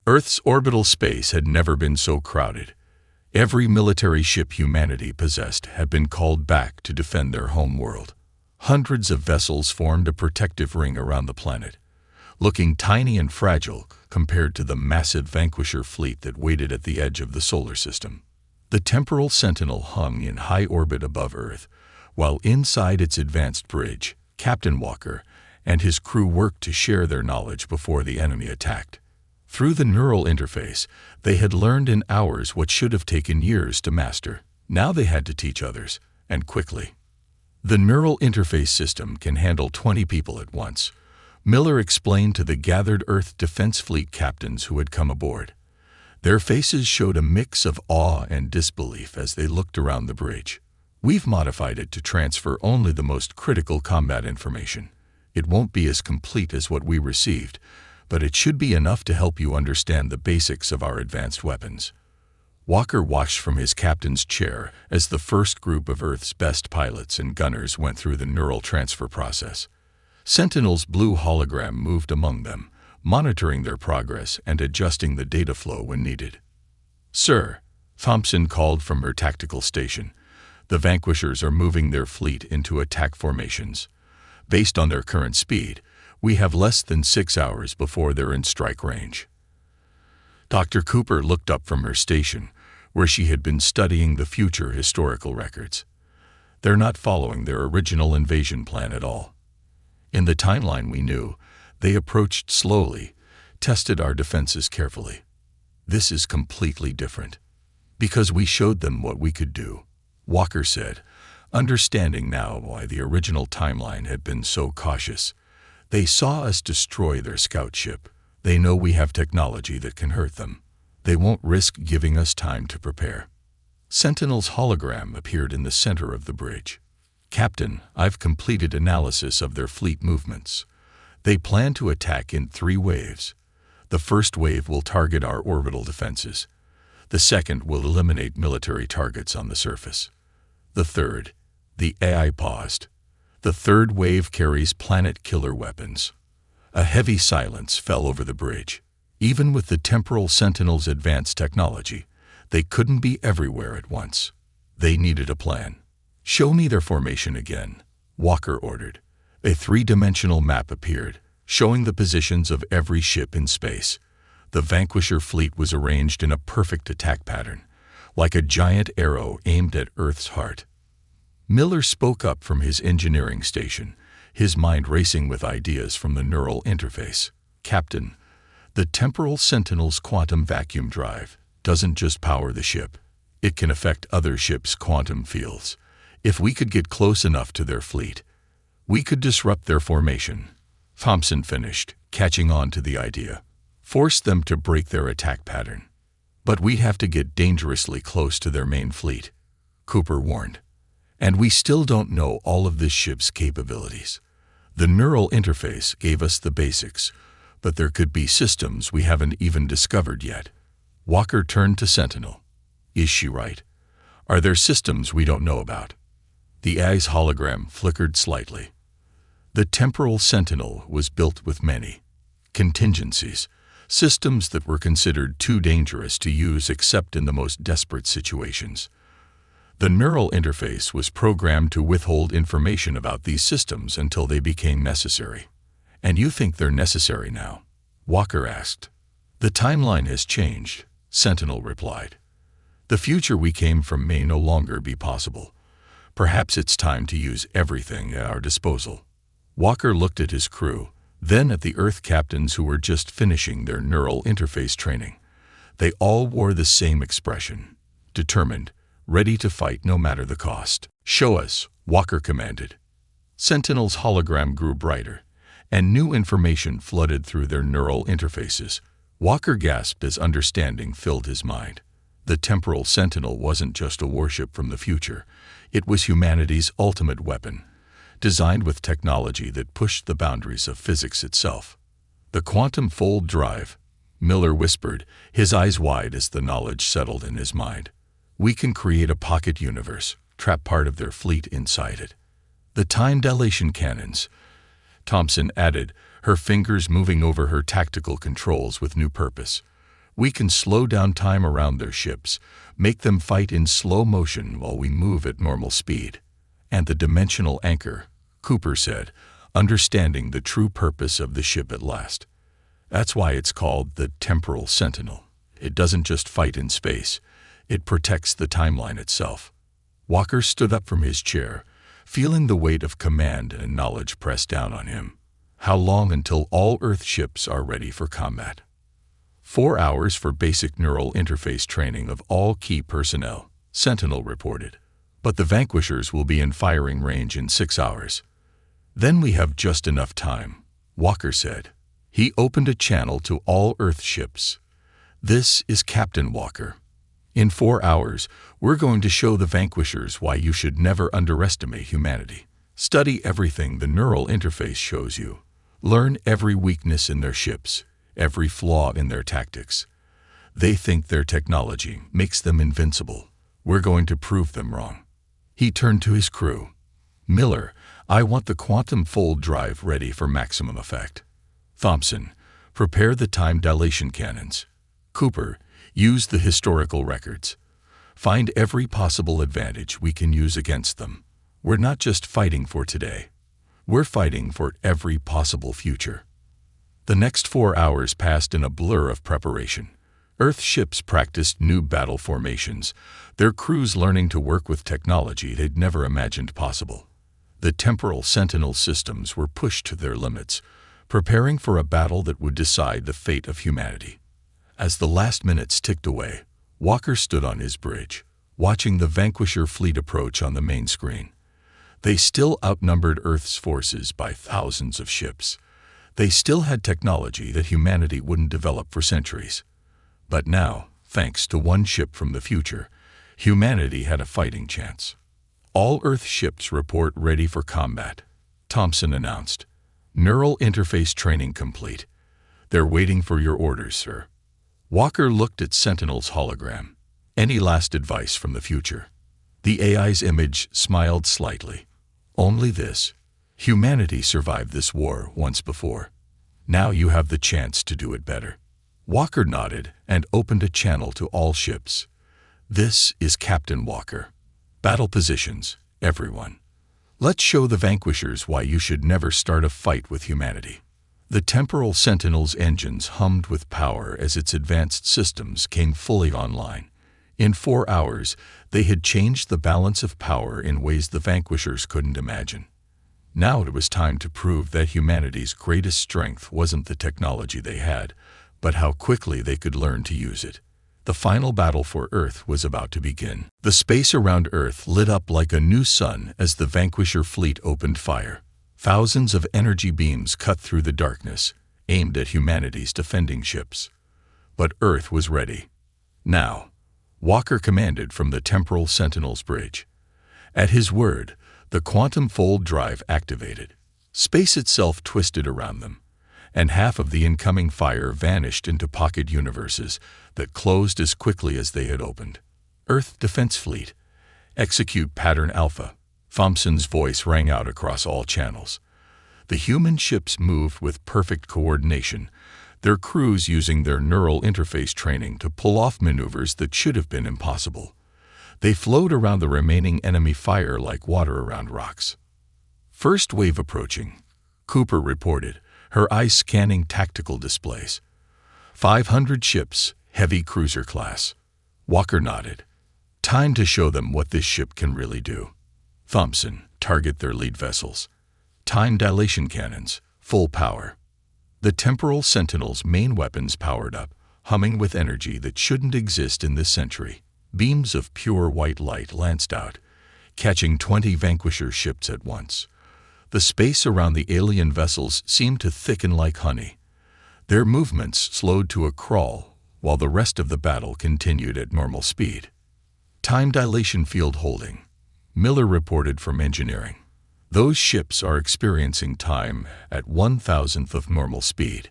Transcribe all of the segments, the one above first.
Earth's orbital space had never been so crowded. Every military ship humanity possessed had been called back to defend their home world. Hundreds of vessels formed a protective ring around the planet, looking tiny and fragile compared to the massive Vanquisher fleet that waited at the edge of the solar system. The temporal sentinel hung in high orbit above Earth, while inside its advanced bridge, Captain Walker and his crew worked to share their knowledge before the enemy attacked. Through the neural interface, they had learned in hours what should have taken years to master. Now they had to teach others, and quickly. The neural interface system can handle 20 people at once, Miller explained to the gathered Earth Defense Fleet captains who had come aboard. Their faces showed a mix of awe and disbelief as they looked around the bridge. We've modified it to transfer only the most critical combat information. It won't be as complete as what we received, but it should be enough to help you understand the basics of our advanced weapons. Walker watched from his captain's chair as the first group of Earth's best pilots and gunners went through the neural transfer process. Sentinel's blue hologram moved among them, monitoring their progress and adjusting the data flow when needed. "Sir," Thompson called from her tactical station, "the Vanquishers are moving their fleet into attack formations. Based on their current speed, we have less than 6 hours before they're in strike range." Dr. Cooper looked up from her station, where she had been studying the future historical records. "They're not following their original invasion plan at all. In the timeline we knew, they approached slowly, tested our defenses carefully. This is completely different. Because we showed them what we could do," Walker said, understanding now why the original timeline had been so cautious. "They saw us destroy their scout ship. They know we have technology that can hurt them. They won't risk giving us time to prepare." Sentinel's hologram appeared in the center of the bridge. "Captain, I've completed analysis of their fleet movements. They plan to attack in 3 waves. The first wave will target our orbital defenses. The second will eliminate military targets on the surface. The third," the AI paused. "The third wave carries planet-killer weapons." A heavy silence fell over the bridge. Even with the temporal sentinel's advanced technology, they couldn't be everywhere at once. They needed a plan. "Show me their formation again," Walker ordered. A 3-dimensional map appeared, showing the positions of every ship in space. The Vanquisher fleet was arranged in a perfect attack pattern, like a giant arrow aimed at Earth's heart. Miller spoke up from his engineering station, his mind racing with ideas from the neural interface. "Captain, the temporal sentinel's quantum vacuum drive doesn't just power the ship. It can affect other ships' quantum fields. If we could get close enough to their fleet, we could disrupt their formation." Thompson finished, catching on to the idea. "Force them to break their attack pattern. But we'd have to get dangerously close to their main fleet," Cooper warned. "And we still don't know all of this ship's capabilities. The neural interface gave us the basics, but there could be systems we haven't even discovered yet." Walker turned to Sentinel. "Is she right? Are there systems we don't know about?" The AI's hologram flickered slightly. The temporal sentinel was built with many contingencies, systems that were considered too dangerous to use except in the most desperate situations. The neural interface was programmed to withhold information about these systems until they became necessary. "And you think they're necessary now?" Walker asked. "The timeline has changed," Sentinel replied. "The future we came from may no longer be possible. Perhaps it's time to use everything at our disposal." Walker looked at his crew, then at the Earth captains who were just finishing their neural interface training. They all wore the same expression: determined, ready to fight no matter the cost. "Show us," Walker commanded. Sentinel's hologram grew brighter, and new information flooded through their neural interfaces. Walker gasped as understanding filled his mind. The temporal sentinel wasn't just a warship from the future. It was humanity's ultimate weapon, designed with technology that pushed the boundaries of physics itself. "The quantum fold drive," Miller whispered, his eyes wide as the knowledge settled in his mind. "We can create a pocket universe, trap part of their fleet inside it." "The time dilation cannons," Thompson added, her fingers moving over her tactical controls with new purpose. We can slow down time around their ships, make them fight in slow motion while we move at normal speed. And the dimensional anchor, Cooper said, understanding the true purpose of the ship at last. That's why it's called the Temporal Sentinel. It doesn't just fight in space, it protects the timeline itself. Walker stood up from his chair, feeling the weight of command and knowledge press down on him. How long until all Earth ships are ready for combat? 4 hours for basic neural interface training of all key personnel, Sentinel reported. But the Vanquishers will be in firing range in 6 hours. Then we have just enough time, Walker said. He opened a channel to all Earth ships. This is Captain Walker. In 4 hours, we're going to show the Vanquishers why you should never underestimate humanity. Study everything the neural interface shows you. Learn every weakness in their ships, every flaw in their tactics. They think their technology makes them invincible. We're going to prove them wrong. He turned to his crew. Miller, I want the quantum fold drive ready for maximum effect. Thompson, prepare the time dilation cannons. Cooper, use the historical records. Find every possible advantage we can use against them. We're not just fighting for today. We're fighting for every possible future. The next 4 hours passed in a blur of preparation. Earth ships practiced new battle formations, their crews learning to work with technology they'd never imagined possible. The temporal sentinel systems were pushed to their limits, preparing for a battle that would decide the fate of humanity. As the last minutes ticked away, Walker stood on his bridge, watching the Vanquisher fleet approach on the main screen. They still outnumbered Earth's forces by thousands of ships. They still had technology that humanity wouldn't develop for centuries. But now, thanks to one ship from the future, humanity had a fighting chance. All Earth ships report ready for combat, Thompson announced. Neural interface training complete. They're waiting for your orders, sir. Walker looked at Sentinel's hologram. Any last advice from the future? The AI's image smiled slightly. Only this. Humanity survived this war once before. Now you have the chance to do it better. Walker nodded and opened a channel to all ships. This is Captain Walker. Battle positions, everyone. Let's show the Vanquishers why you should never start a fight with humanity. The Temporal Sentinel's engines hummed with power as its advanced systems came fully online. In 4 hours, they had changed the balance of power in ways the Vanquishers couldn't imagine. Now it was time to prove that humanity's greatest strength wasn't the technology they had, but how quickly they could learn to use it. The final battle for Earth was about to begin. The space around Earth lit up like a new sun as the Vanquisher fleet opened fire. Thousands of energy beams cut through the darkness, aimed at humanity's defending ships. But Earth was ready. Now, Walker commanded from the Temporal Sentinel's bridge. At his word, the quantum fold drive activated. Space itself twisted around them, and half of the incoming fire vanished into pocket universes that closed as quickly as they had opened. Earth Defense Fleet, execute Pattern Alpha. Thompson's voice rang out across all channels. The human ships moved with perfect coordination, their crews using their neural interface training to pull off maneuvers that should have been impossible. They flowed around the remaining enemy fire like water around rocks. First wave approaching, Cooper reported, her eyes scanning tactical displays. 500 ships, heavy cruiser class. Walker nodded. Time to show them what this ship can really do. Thompson, target their lead vessels. Time dilation cannons, full power. The Temporal Sentinel's main weapons powered up, humming with energy that shouldn't exist in this century. Beams of pure white light lanced out, catching 20 Vanquisher ships at once. The space around the alien vessels seemed to thicken like honey. Their movements slowed to a crawl, while the rest of the battle continued at normal speed. Time dilation field holding, Miller reported from engineering. Those ships are experiencing time at 1,000th of normal speed.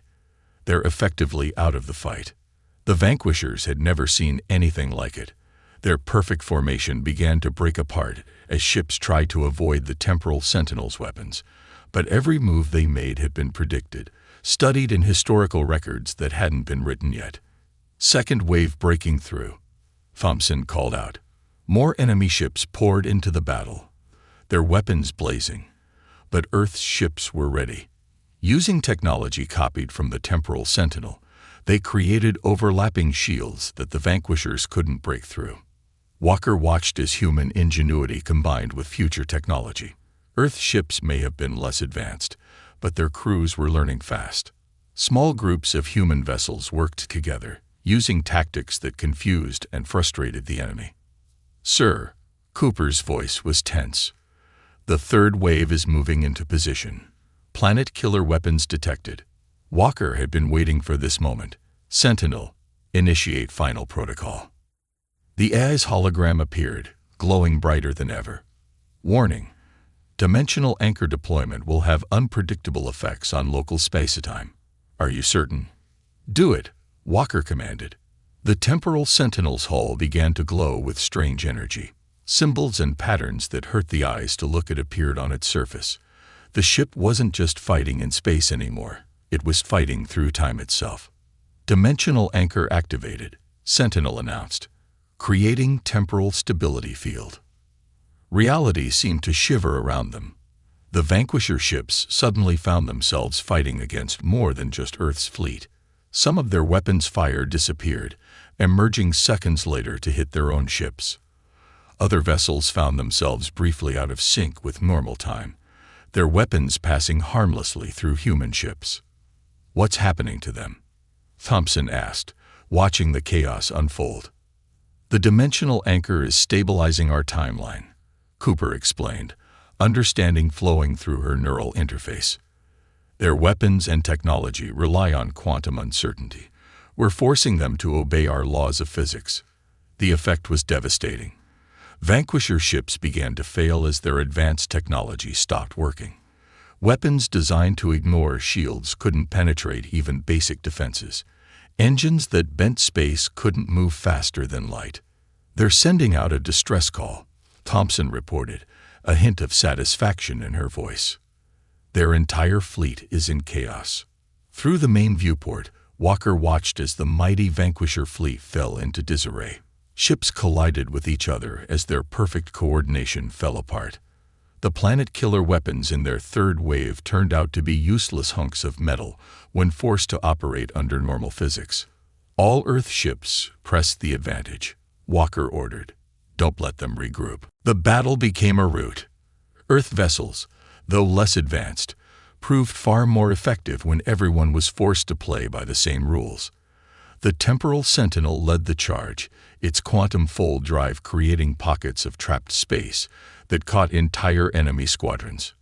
They're effectively out of the fight. The Vanquishers had never seen anything like it. Their perfect formation began to break apart as ships tried to avoid the Temporal Sentinel's weapons. But every move they made had been predicted, studied in historical records that hadn't been written yet. Second wave breaking through, Thompson called out. More enemy ships poured into the battle, their weapons blazing, but Earth's ships were ready. Using technology copied from the Temporal Sentinel, they created overlapping shields that the vanquishers couldn't break through. Walker watched as human ingenuity combined with future technology. Earth ships may have been less advanced, but their crews were learning fast. Small groups of human vessels worked together, using tactics that confused and frustrated the enemy. "Sir," Cooper's voice was tense. "The third wave is moving into position. Planet killer weapons detected." Walker had been waiting for this moment. "Sentinel, initiate final protocol." The AI's hologram appeared, glowing brighter than ever. "Warning. Dimensional anchor deployment will have unpredictable effects on local space-time. Are you certain?" "Do it," Walker commanded. The Temporal Sentinel's hull began to glow with strange energy. Symbols and patterns that hurt the eyes to look at appeared on its surface. The ship wasn't just fighting in space anymore. It was fighting through time itself. "Dimensional anchor activated," Sentinel announced, creating temporal stability field. Reality seemed to shiver around them. The Vanquisher ships suddenly found themselves fighting against more than just Earth's fleet. Some of their weapons' fire disappeared, emerging seconds later to hit their own ships. Other vessels found themselves briefly out of sync with normal time, their weapons passing harmlessly through human ships. "What's happening to them?" Thompson asked, watching the chaos unfold. "The dimensional anchor is stabilizing our timeline," Cooper explained, understanding flowing through her neural interface. "Their weapons and technology rely on quantum uncertainty. We're forcing them to obey our laws of physics." The effect was devastating. Vanquisher ships began to fail as their advanced technology stopped working. Weapons designed to ignore shields couldn't penetrate even basic defenses. Engines that bent space couldn't move faster than light. "They're sending out a distress call," Thompson reported, a hint of satisfaction in her voice. "Their entire fleet is in chaos." Through the main viewport, Walker watched as the mighty Vanquisher fleet fell into disarray. Ships collided with each other as their perfect coordination fell apart. The planet-killer weapons in their third wave turned out to be useless hunks of metal when forced to operate under normal physics. "All Earth ships press the advantage," Walker ordered. "Don't let them regroup." The battle became a rout. Earth vessels, though less advanced, proved far more effective when everyone was forced to play by the same rules. The Temporal Sentinel led the charge, its quantum fold drive creating pockets of trapped space that caught entire enemy squadrons.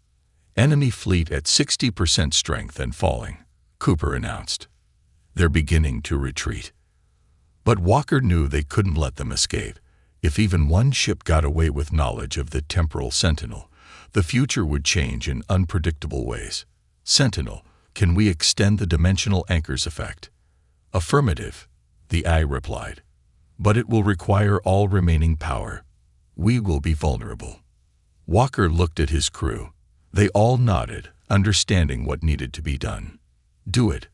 "Enemy fleet at 60% strength and falling," Cooper announced. "They're beginning to retreat." But Walker knew they couldn't let them escape. If even one ship got away with knowledge of the Temporal Sentinel, the future would change in unpredictable ways. "Sentinel, can we extend the dimensional anchor's effect?" "Affirmative," the eye replied. "But it will require all remaining power. We will be vulnerable." Walker looked at his crew. They all nodded, understanding what needed to be done. "Do it.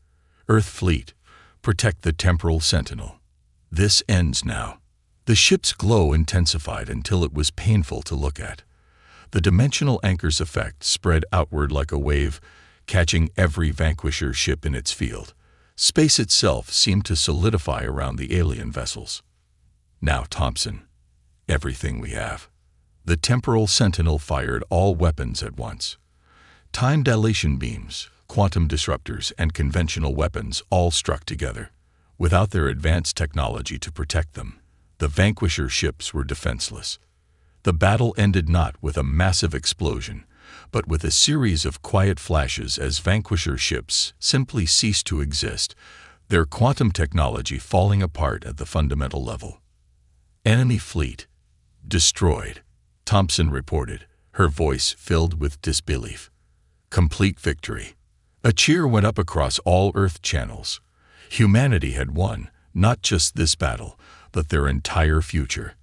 Earth Fleet, protect the Temporal Sentinel. This ends now." The ship's glow intensified until it was painful to look at. The dimensional anchor's effect spread outward like a wave, catching every Vanquisher ship in its field. Space itself seemed to solidify around the alien vessels. "Now, Thompson, everything we have." The Temporal Sentinel fired all weapons at once. Time dilation beams, quantum disruptors, and conventional weapons all struck together. Without their advanced technology to protect them, the Vanquisher ships were defenseless. The battle ended not with a massive explosion, but with a series of quiet flashes as Vanquisher ships simply ceased to exist, their quantum technology falling apart at the fundamental level. "Enemy fleet destroyed," Thompson reported, her voice filled with disbelief. "Complete victory." A cheer went up across all Earth channels. Humanity had won, not just this battle, but their entire future.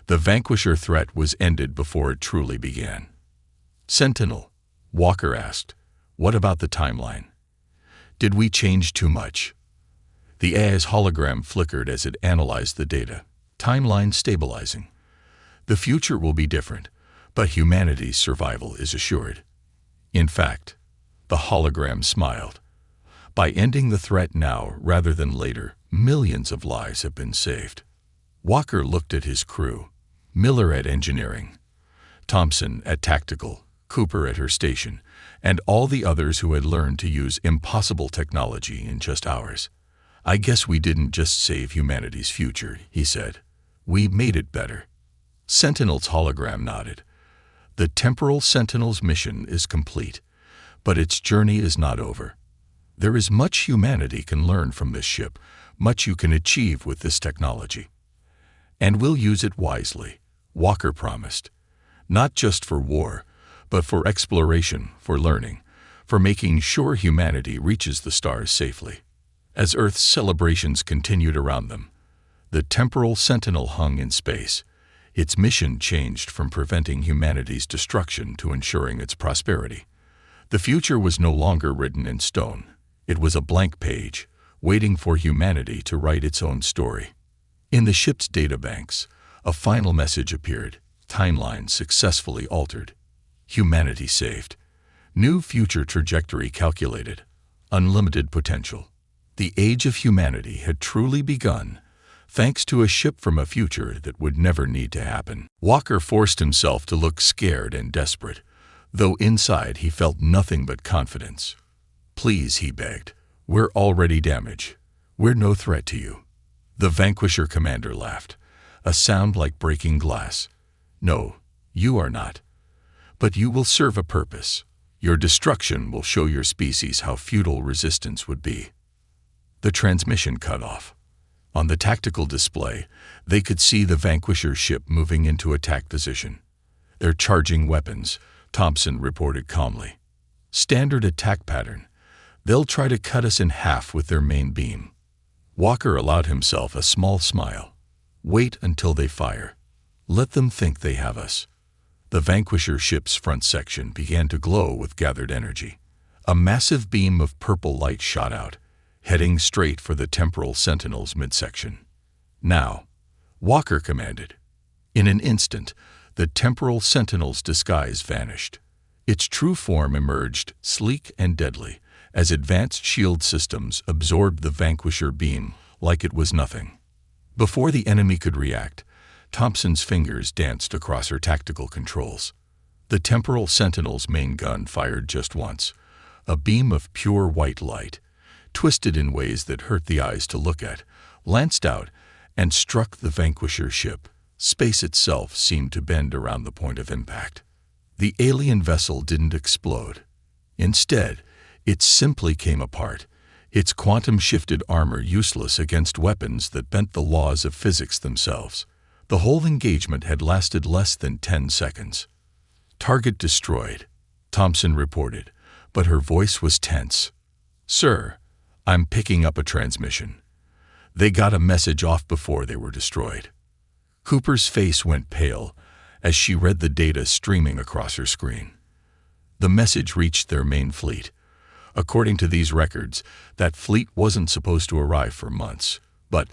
The Vanquisher threat was ended before it truly began. "Sentinel," Walker asked, "what about the timeline? Did we change too much?" The AI's hologram flickered as it analyzed the data, timeline stabilizing. The future will be different, but humanity's survival is assured. In fact, the hologram smiled. By ending the threat now rather than later, millions of lives have been saved. Walker looked at his crew, Miller at engineering, Thompson at tactical, Cooper at her station, and all the others who had learned to use impossible technology in just hours. "I guess we didn't just save humanity's future," he said. "We made it better." Sentinel's hologram nodded. The Temporal Sentinel's mission is complete, but its journey is not over. There is much humanity can learn from this ship, much you can achieve with this technology. And we'll use it wisely, Walker promised. Not just for war, but for exploration, for learning, for making sure humanity reaches the stars safely. As Earth's celebrations continued around them, the Temporal Sentinel hung in space. Its mission changed from preventing humanity's destruction to ensuring its prosperity. The future was no longer written in stone. It was a blank page, waiting for humanity to write its own story. In the ship's databanks, a final message appeared, timeline successfully altered. Humanity saved. New future trajectory calculated. Unlimited potential. The age of humanity had truly begun, thanks to a ship from a future that would never need to happen. Walker forced himself to look scared and desperate, though inside he felt nothing but confidence. "Please," he begged, "we're already damaged. We're no threat to you." The Vanquisher commander laughed, a sound like breaking glass. "No, you are not. But you will serve a purpose. Your destruction will show your species how futile resistance would be." The transmission cut off. On the tactical display, they could see the Vanquisher ship moving into attack position. "They're charging weapons," Thompson reported calmly. "Standard attack pattern. They'll try to cut us in half with their main beam." Walker allowed himself a small smile. "Wait until they fire. Let them think they have us." The Vanquisher ship's front section began to glow with gathered energy. A massive beam of purple light shot out, heading straight for the Temporal Sentinel's midsection. "Now," Walker commanded. In an instant, the Temporal Sentinel's disguise vanished. Its true form emerged, sleek and deadly, as advanced shield systems absorbed the Vanquisher beam like it was nothing. Before the enemy could react, Thompson's fingers danced across her tactical controls. The Temporal Sentinel's main gun fired just once, a beam of pure white light, twisted in ways that hurt the eyes to look at, lanced out and struck the Vanquisher ship. Space itself seemed to bend around the point of impact. The alien vessel didn't explode. Instead, it simply came apart, its quantum-shifted armor useless against weapons that bent the laws of physics themselves. The whole engagement had lasted less than 10 seconds. "Target destroyed," Thompson reported, but her voice was tense. "Sir, I'm picking up a transmission. They got a message off before they were destroyed." Cooper's face went pale as she read the data streaming across her screen. The message reached their main fleet. According to these records, that fleet wasn't supposed to arrive for months. But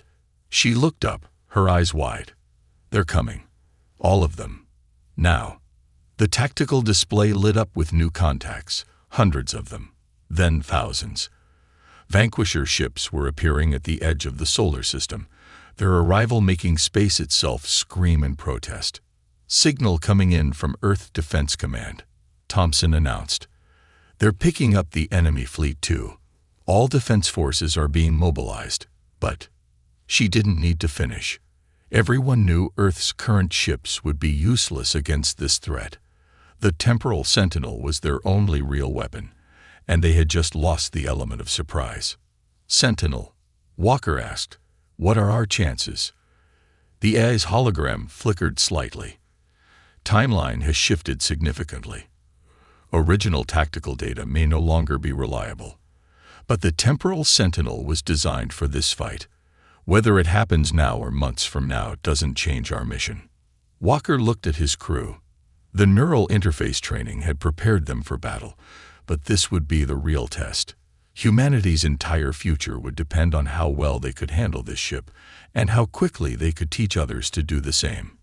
she looked up, her eyes wide. "They're coming. All of them. Now." The tactical display lit up with new contacts, hundreds of them, then thousands. Vanquisher ships were appearing at the edge of the solar system, their arrival making space itself scream in protest. "Signal coming in from Earth Defense Command," Thompson announced. "They're picking up the enemy fleet too. All defense forces are being mobilized." But she didn't need to finish. Everyone knew Earth's current ships would be useless against this threat. The Temporal Sentinel was their only real weapon, and they had just lost the element of surprise. "Sentinel," Walker asked, "what are our chances?" The AI's hologram flickered slightly. "Timeline has shifted significantly. Original tactical data may no longer be reliable. But the Temporal Sentinel was designed for this fight. Whether it happens now or months from now doesn't change our mission." Walker looked at his crew. The neural interface training had prepared them for battle, but this would be the real test. Humanity's entire future would depend on how well they could handle this ship and how quickly they could teach others to do the same.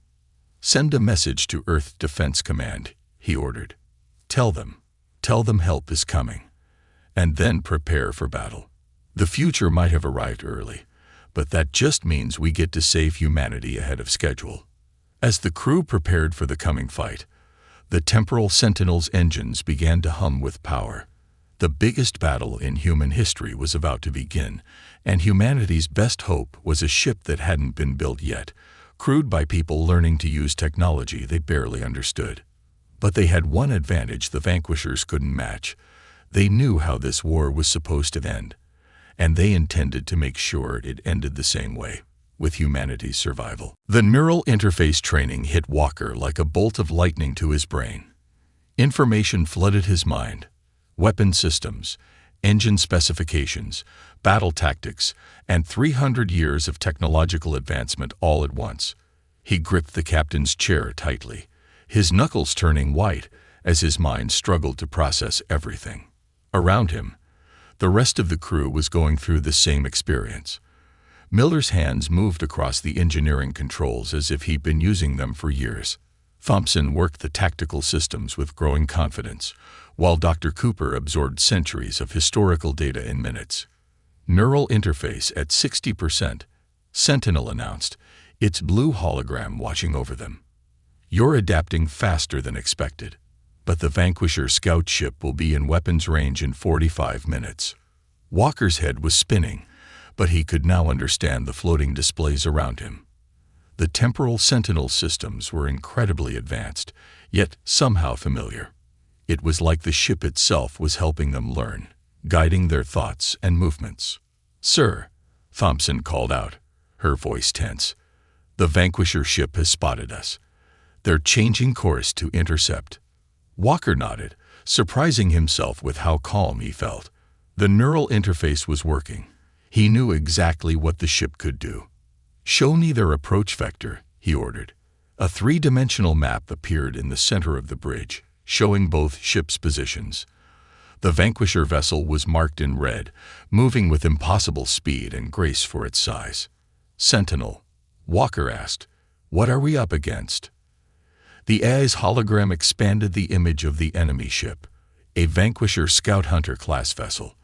"Send a message to Earth Defense Command," he ordered. Tell them help is coming. And then prepare for battle. The future might have arrived early, but that just means we get to save humanity ahead of schedule." As the crew prepared for the coming fight, the temporal Sentinel's engines began to hum with power. The biggest battle in human history was about to begin, and humanity's best hope was a ship that hadn't been built yet, crewed by people learning to use technology they barely understood. But they had one advantage the vanquishers couldn't match. They knew how this war was supposed to end, and they intended to make sure it ended the same way, with humanity's survival. The neural interface training hit Walker like a bolt of lightning to his brain. Information flooded his mind. Weapon systems, engine specifications, battle tactics, and 300 years of technological advancement all at once. He gripped the captain's chair tightly, his knuckles turning white as his mind struggled to process everything. Around him, the rest of the crew was going through the same experience. Miller's hands moved across the engineering controls as if he'd been using them for years. Thompson worked the tactical systems with growing confidence, while Dr. Cooper absorbed centuries of historical data in minutes. "Neural interface at 60%, Sentinel announced, its blue hologram watching over them. "You're adapting faster than expected, but the Vanquisher scout ship will be in weapons range in 45 minutes. Walker's head was spinning, but he could now understand the floating displays around him. The temporal Sentinel systems were incredibly advanced, yet somehow familiar. It was like the ship itself was helping them learn, guiding their thoughts and movements. "Sir," Thompson called out, her voice tense, "the Vanquisher ship has spotted us. They're changing course to intercept." Walker nodded, surprising himself with how calm he felt. The neural interface was working. He knew exactly what the ship could do. "Show me their approach vector," he ordered. A three-dimensional map appeared in the center of the bridge, showing both ships' positions. The Vanquisher vessel was marked in red, moving with impossible speed and grace for its size. "Sentinel," Walker asked, "what are we up against?" The AI's hologram expanded the image of the enemy ship, a Vanquisher Scout Hunter class vessel.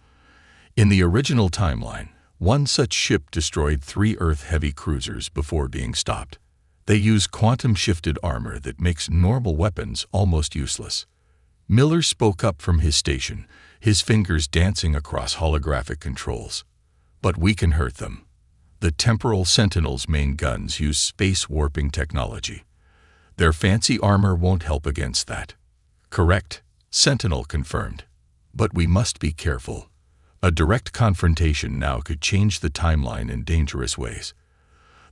In the original timeline, one such ship destroyed 3 Earth-heavy cruisers before being stopped. They use quantum-shifted armor that makes normal weapons almost useless. Miller spoke up from his station, his fingers dancing across holographic controls. "But we can hurt them. The temporal Sentinel's main guns use space warping technology. Their fancy armor won't help against that." "Correct," Sentinel confirmed. "But we must be careful. A direct confrontation now could change the timeline in dangerous ways.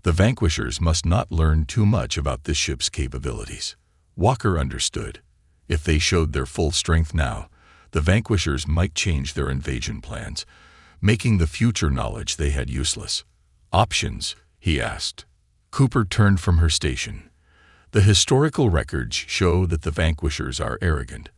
The Vanquishers must not learn too much about this ship's capabilities." Walker understood. If they showed their full strength now, the Vanquishers might change their invasion plans, making the future knowledge they had useless. "Options?" he asked. Cooper turned from her station. "The historical records show that the Vanquishers are arrogant.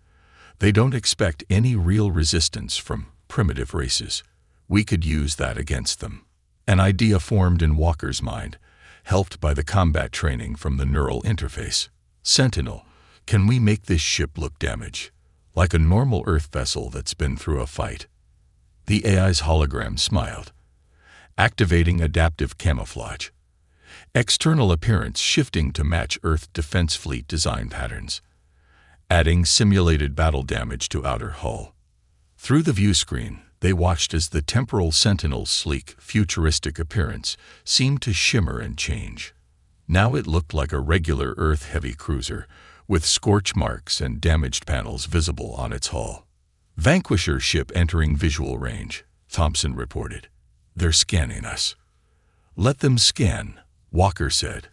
They don't expect any real resistance from primitive races. We could use that against them." An idea formed in Walker's mind, helped by the combat training from the neural interface. "Sentinel, can we make this ship look damaged, like a normal Earth vessel that's been through a fight?" The AI's hologram smiled. "Activating adaptive camouflage. External appearance shifting to match Earth Defense Fleet design patterns. Adding simulated battle damage to outer hull." Through the view screen, they watched as the temporal Sentinel's sleek, futuristic appearance seemed to shimmer and change. Now it looked like a regular Earth-heavy cruiser, with scorch marks and damaged panels visible on its hull. "Vanquisher ship entering visual range," Thompson reported. "They're scanning us." "Let them scan," Walker said.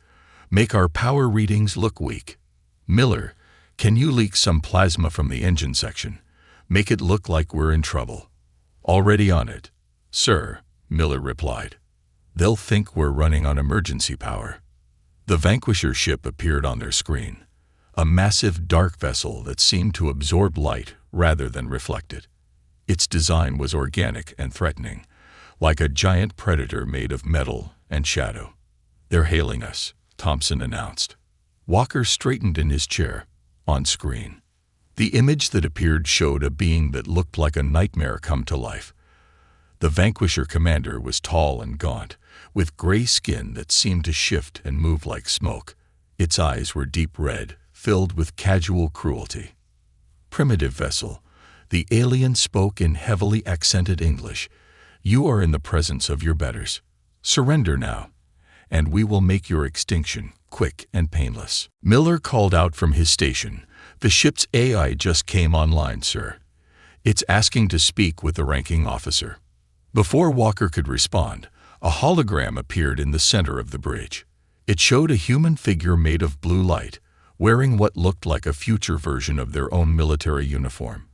"Make our power readings look weak. Miller, can you leak some plasma from the engine section? Make it look like we're in trouble." "Already on it, sir," Miller replied. "They'll think we're running on emergency power." The Vanquisher ship appeared on their screen, a massive dark vessel that seemed to absorb light rather than reflect it. Its design was organic and threatening, like a giant predator made of metal and shadow. "They're hailing us," Thompson announced. Walker straightened in his chair. On screen, the image that appeared showed a being that looked like a nightmare come to life. The Vanquisher commander was tall and gaunt, with gray skin that seemed to shift and move like smoke. Its eyes were deep red, filled with casual cruelty. "Primitive vessel," the alien spoke in heavily accented English. "You are in the presence of your betters. Surrender now, and we will make your extinction quick and painless." Miller called out from his station. "The ship's AI just came online, sir. It's asking to speak with the ranking officer." Before Walker could respond, a hologram appeared in the center of the bridge. It showed a human figure made of blue light, wearing what looked like a future version of their own military uniform.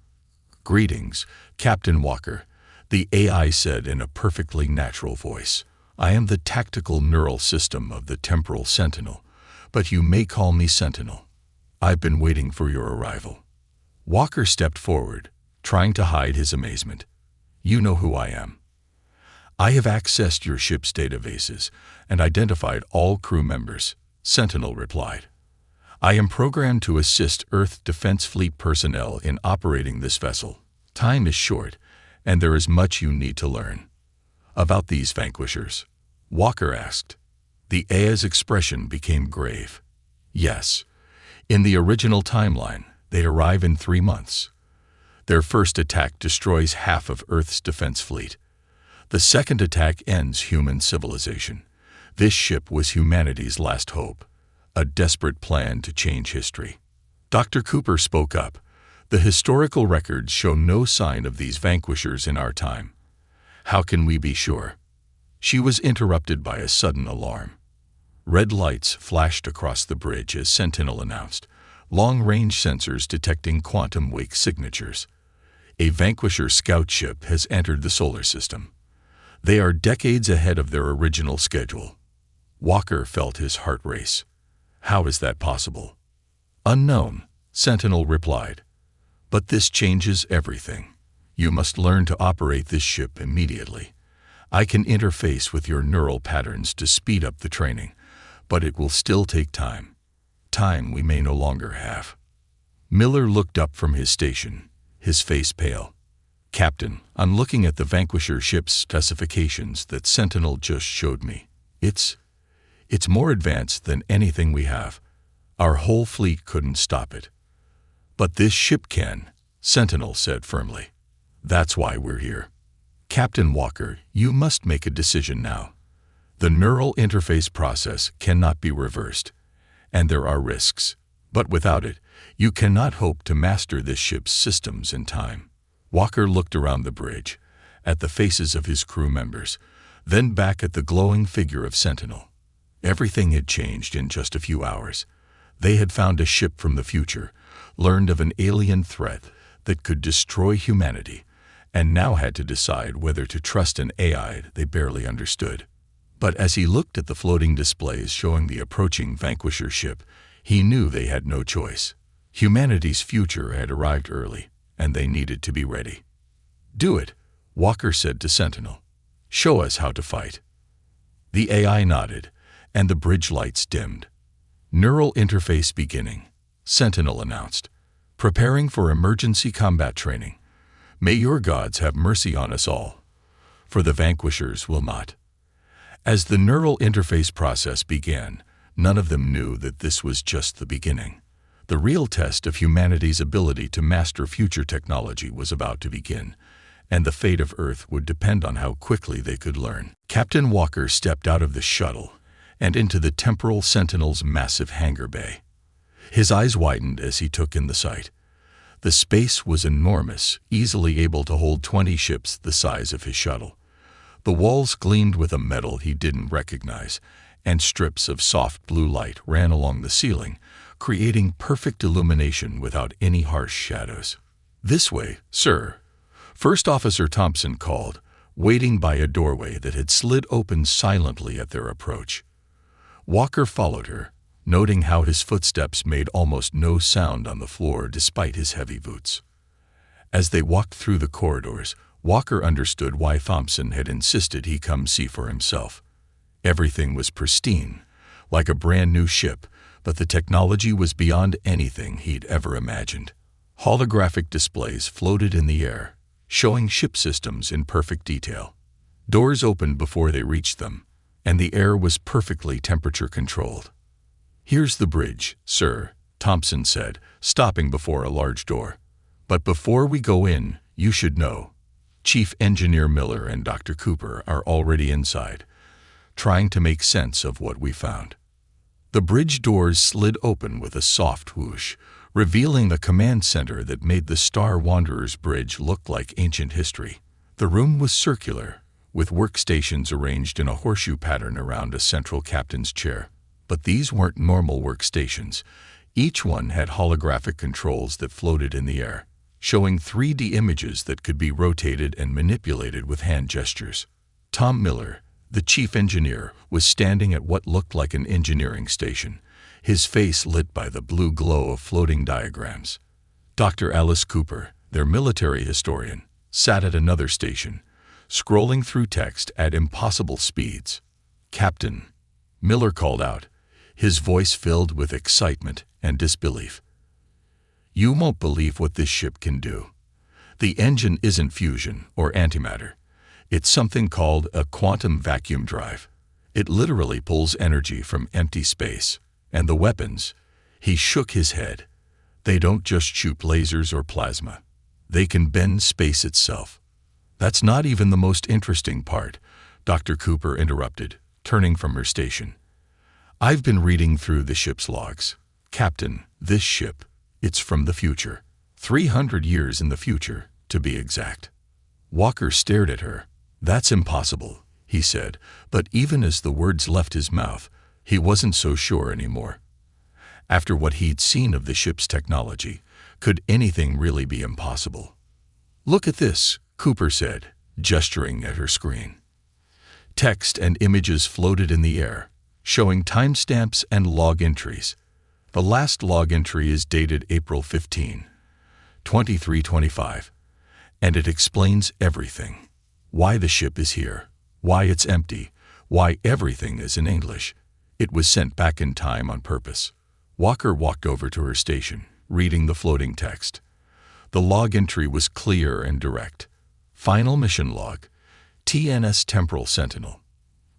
"Greetings, Captain Walker," the AI said in a perfectly natural voice. "I am the tactical neural system of the Temporal Sentinel, but you may call me Sentinel. I've been waiting for your arrival." Walker stepped forward, trying to hide his amazement. "You know who I am. I have accessed your ship's databases and identified all crew members," Sentinel replied. "I am programmed to assist Earth Defense Fleet personnel in operating this vessel. Time is short, and there is much you need to learn." "About these Vanquishers?" Walker asked. The AI's expression became grave. "Yes. In the original timeline, they arrive in 3 months. Their first attack destroys half of Earth's defense fleet. The second attack ends human civilization. This ship was humanity's last hope, a desperate plan to change history." Dr. Cooper spoke up. "The historical records show no sign of these Vanquishers in our time. How can we be sure?" She was interrupted by a sudden alarm. Red lights flashed across the bridge as Sentinel announced, long-range sensors detecting quantum wake signatures. "A Vanquisher scout ship has entered the solar system. They are decades ahead of their original schedule." Walker felt his heart race. "How is that possible?" "Unknown," Sentinel replied. "But this changes everything. You must learn to operate this ship immediately. I can interface with your neural patterns to speed up the training, but it will still take time. Time we may no longer have." Miller looked up from his station, his face pale. "Captain, I'm looking at the Vanquisher ship's specifications that Sentinel just showed me. It's more advanced than anything we have. Our whole fleet couldn't stop it." "But this ship can," Sentinel said firmly. "That's why we're here." "Captain Walker, you must make a decision now. The neural interface process cannot be reversed, and there are risks. But without it, you cannot hope to master this ship's systems in time." Walker looked around the bridge, at the faces of his crew members, then back at the glowing figure of Sentinel. Everything had changed in just a few hours. They had found a ship from the future, learned of an alien threat that could destroy humanity, and now had to decide whether to trust an AI they barely understood. But as he looked at the floating displays showing the approaching Vanquisher ship, he knew they had no choice. Humanity's future had arrived early, and they needed to be ready. "Do it," Walker said to Sentinel. "Show us how to fight." The AI nodded, and the bridge lights dimmed. "Neural interface beginning," Sentinel announced. "Preparing for emergency combat training. May your gods have mercy on us all, for the Vanquishers will not." As the neural interface process began, none of them knew that this was just the beginning. The real test of humanity's ability to master future technology was about to begin, and the fate of Earth would depend on how quickly they could learn. Captain Walker stepped out of the shuttle and into the Temporal Sentinel's massive hangar bay. His eyes widened as he took in the sight. The space was enormous, easily able to hold 20 ships the size of his shuttle. The walls gleamed with a metal he didn't recognize, and strips of soft blue light ran along the ceiling, creating perfect illumination without any harsh shadows. "This way, sir," First Officer Thompson called, waiting by a doorway that had slid open silently at their approach. Walker followed her, noting how his footsteps made almost no sound on the floor despite his heavy boots. As they walked through the corridors, Walker understood why Thompson had insisted he come see for himself. Everything was pristine, like a brand new ship, but the technology was beyond anything he'd ever imagined. Holographic displays floated in the air, showing ship systems in perfect detail. Doors opened before they reached them, and the air was perfectly temperature-controlled. "Here's the bridge, sir," Thompson said, stopping before a large door. "But before we go in, you should know. Chief Engineer Miller and Dr. Cooper are already inside, trying to make sense of what we found." The bridge doors slid open with a soft whoosh, revealing the command center that made the Star Wanderer's bridge look like ancient history. The room was circular, with workstations arranged in a horseshoe pattern around a central captain's chair. But these weren't normal workstations. Each one had holographic controls that floated in the air, showing 3D images that could be rotated and manipulated with hand gestures. Tom Miller, the chief engineer, was standing at what looked like an engineering station, his face lit by the blue glow of floating diagrams. Dr. Alice Cooper, their military historian, sat at another station, scrolling through text at impossible speeds. "Captain," Miller called out, his voice filled with excitement and disbelief. "You won't believe what this ship can do. The engine isn't fusion or antimatter. It's something called a quantum vacuum drive. It literally pulls energy from empty space. And the weapons," he shook his head, "they don't just shoot lasers or plasma. They can bend space itself." "That's not even the most interesting part," Dr. Cooper interrupted, turning from her station. "I've been reading through the ship's logs. Captain, this ship, it's from the future. 300 years in the future, to be exact." Walker stared at her. "That's impossible," he said, but even as the words left his mouth, he wasn't so sure anymore. After what he'd seen of the ship's technology, could anything really be impossible? "Look at this," Cooper said, gesturing at her screen. Text and images floated in the air, showing timestamps and log entries. The last log entry is dated April 15, 2325, and it explains everything. Why the ship is here, why it's empty, why everything is in English. It was sent back in time on purpose. Walker walked over to her station, reading the floating text. The log entry was clear and direct. Final mission log, TNS Temporal Sentinel.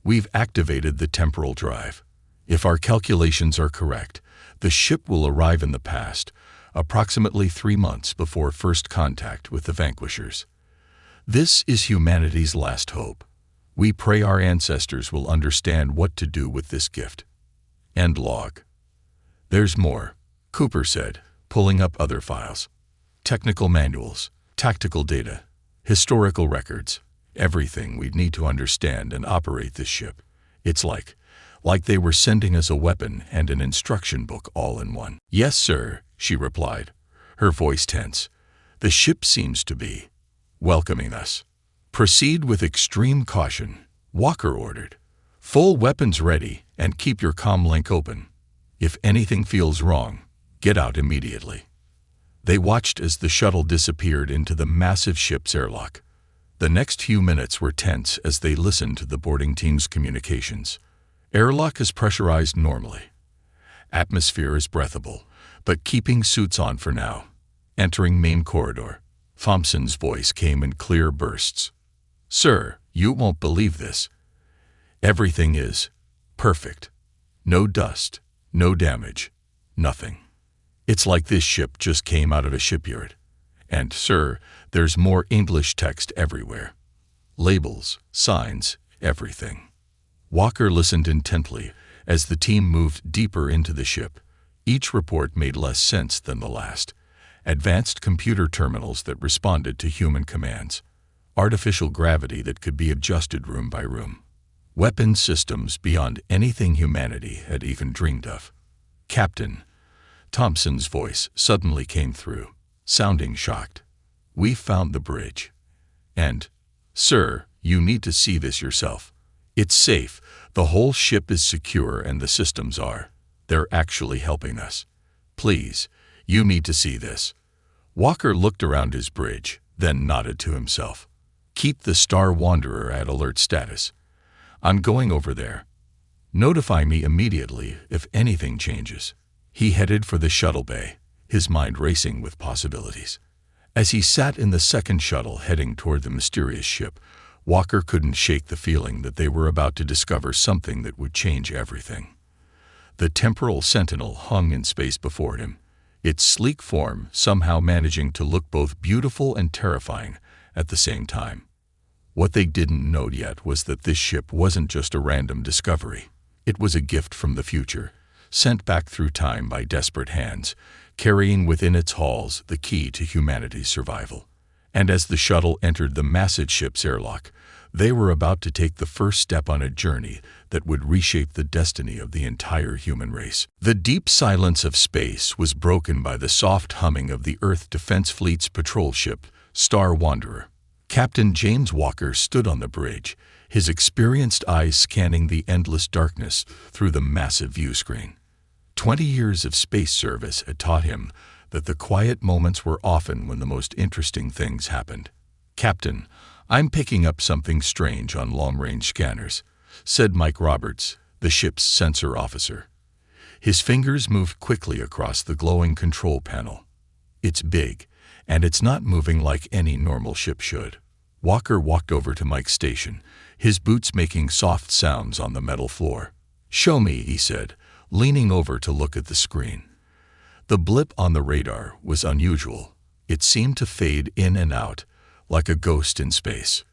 We've activated the temporal drive. If our calculations are correct, the ship will arrive in the past, approximately 3 months before first contact with the Vanquishers. This is humanity's last hope. We pray our ancestors will understand what to do with this gift. End log. "There's more," Cooper said, pulling up other files. "Technical manuals, tactical data, historical records, everything we'd need to understand and operate this ship. It's like they were sending us a weapon and an instruction book all in one." "Yes, sir," she replied, her voice tense. "The ship seems to be welcoming us." "Proceed with extreme caution," Walker ordered. "Full weapons ready and keep your comm link open. If anything feels wrong, get out immediately." They watched as the shuttle disappeared into the massive ship's airlock. The next few minutes were tense as they listened to the boarding team's communications. Airlock is pressurized normally. Atmosphere is breathable, but keeping suits on for now. Entering main corridor, Thompson's voice came in clear bursts. "Sir, you won't believe this. Everything is perfect. No dust, no damage, nothing. It's like this ship just came out of a shipyard. And, sir, there's more English text everywhere. Labels, signs, everything." Walker listened intently as the team moved deeper into the ship. Each report made less sense than the last. Advanced computer terminals that responded to human commands. Artificial gravity that could be adjusted room by room. Weapon systems beyond anything humanity had even dreamed of. "Captain," Thompson's voice suddenly came through, sounding shocked. "We found the bridge. And, sir, you need to see this yourself. It's safe, the whole ship is secure, and the systems are. They're actually helping us. Please, you need to see this." Walker looked around his bridge, then nodded to himself. Keep the Star Wanderer at alert status. I'm going over there. Notify me immediately if anything changes. He headed for the shuttle bay, his mind racing with possibilities. As he sat in the second shuttle heading toward the mysterious ship, Walker couldn't shake the feeling that they were about to discover something that would change everything. The temporal sentinel hung in space before him, its sleek form somehow managing to look both beautiful and terrifying at the same time. What they didn't know yet was that this ship wasn't just a random discovery. It was a gift from the future, sent back through time by desperate hands, carrying within its halls the key to humanity's survival. And as the shuttle entered the massive ship's airlock, they were about to take the first step on a journey that would reshape the destiny of the entire human race. The deep silence of space was broken by the soft humming of the Earth Defense Fleet's patrol ship, Star Wanderer. Captain James Walker stood on the bridge, his experienced eyes scanning the endless darkness through the massive view screen. 20 years of space service had taught him that the quiet moments were often when the most interesting things happened. "Captain, I'm picking up something strange on long-range scanners," said Mike Roberts, the ship's sensor officer. His fingers moved quickly across the glowing control panel. "It's big, and it's not moving like any normal ship should." Walker walked over to Mike's station, his boots making soft sounds on the metal floor. "Show me," he said, leaning over to look at the screen. The blip on the radar was unusual. It seemed to fade in and out, like a ghost in space.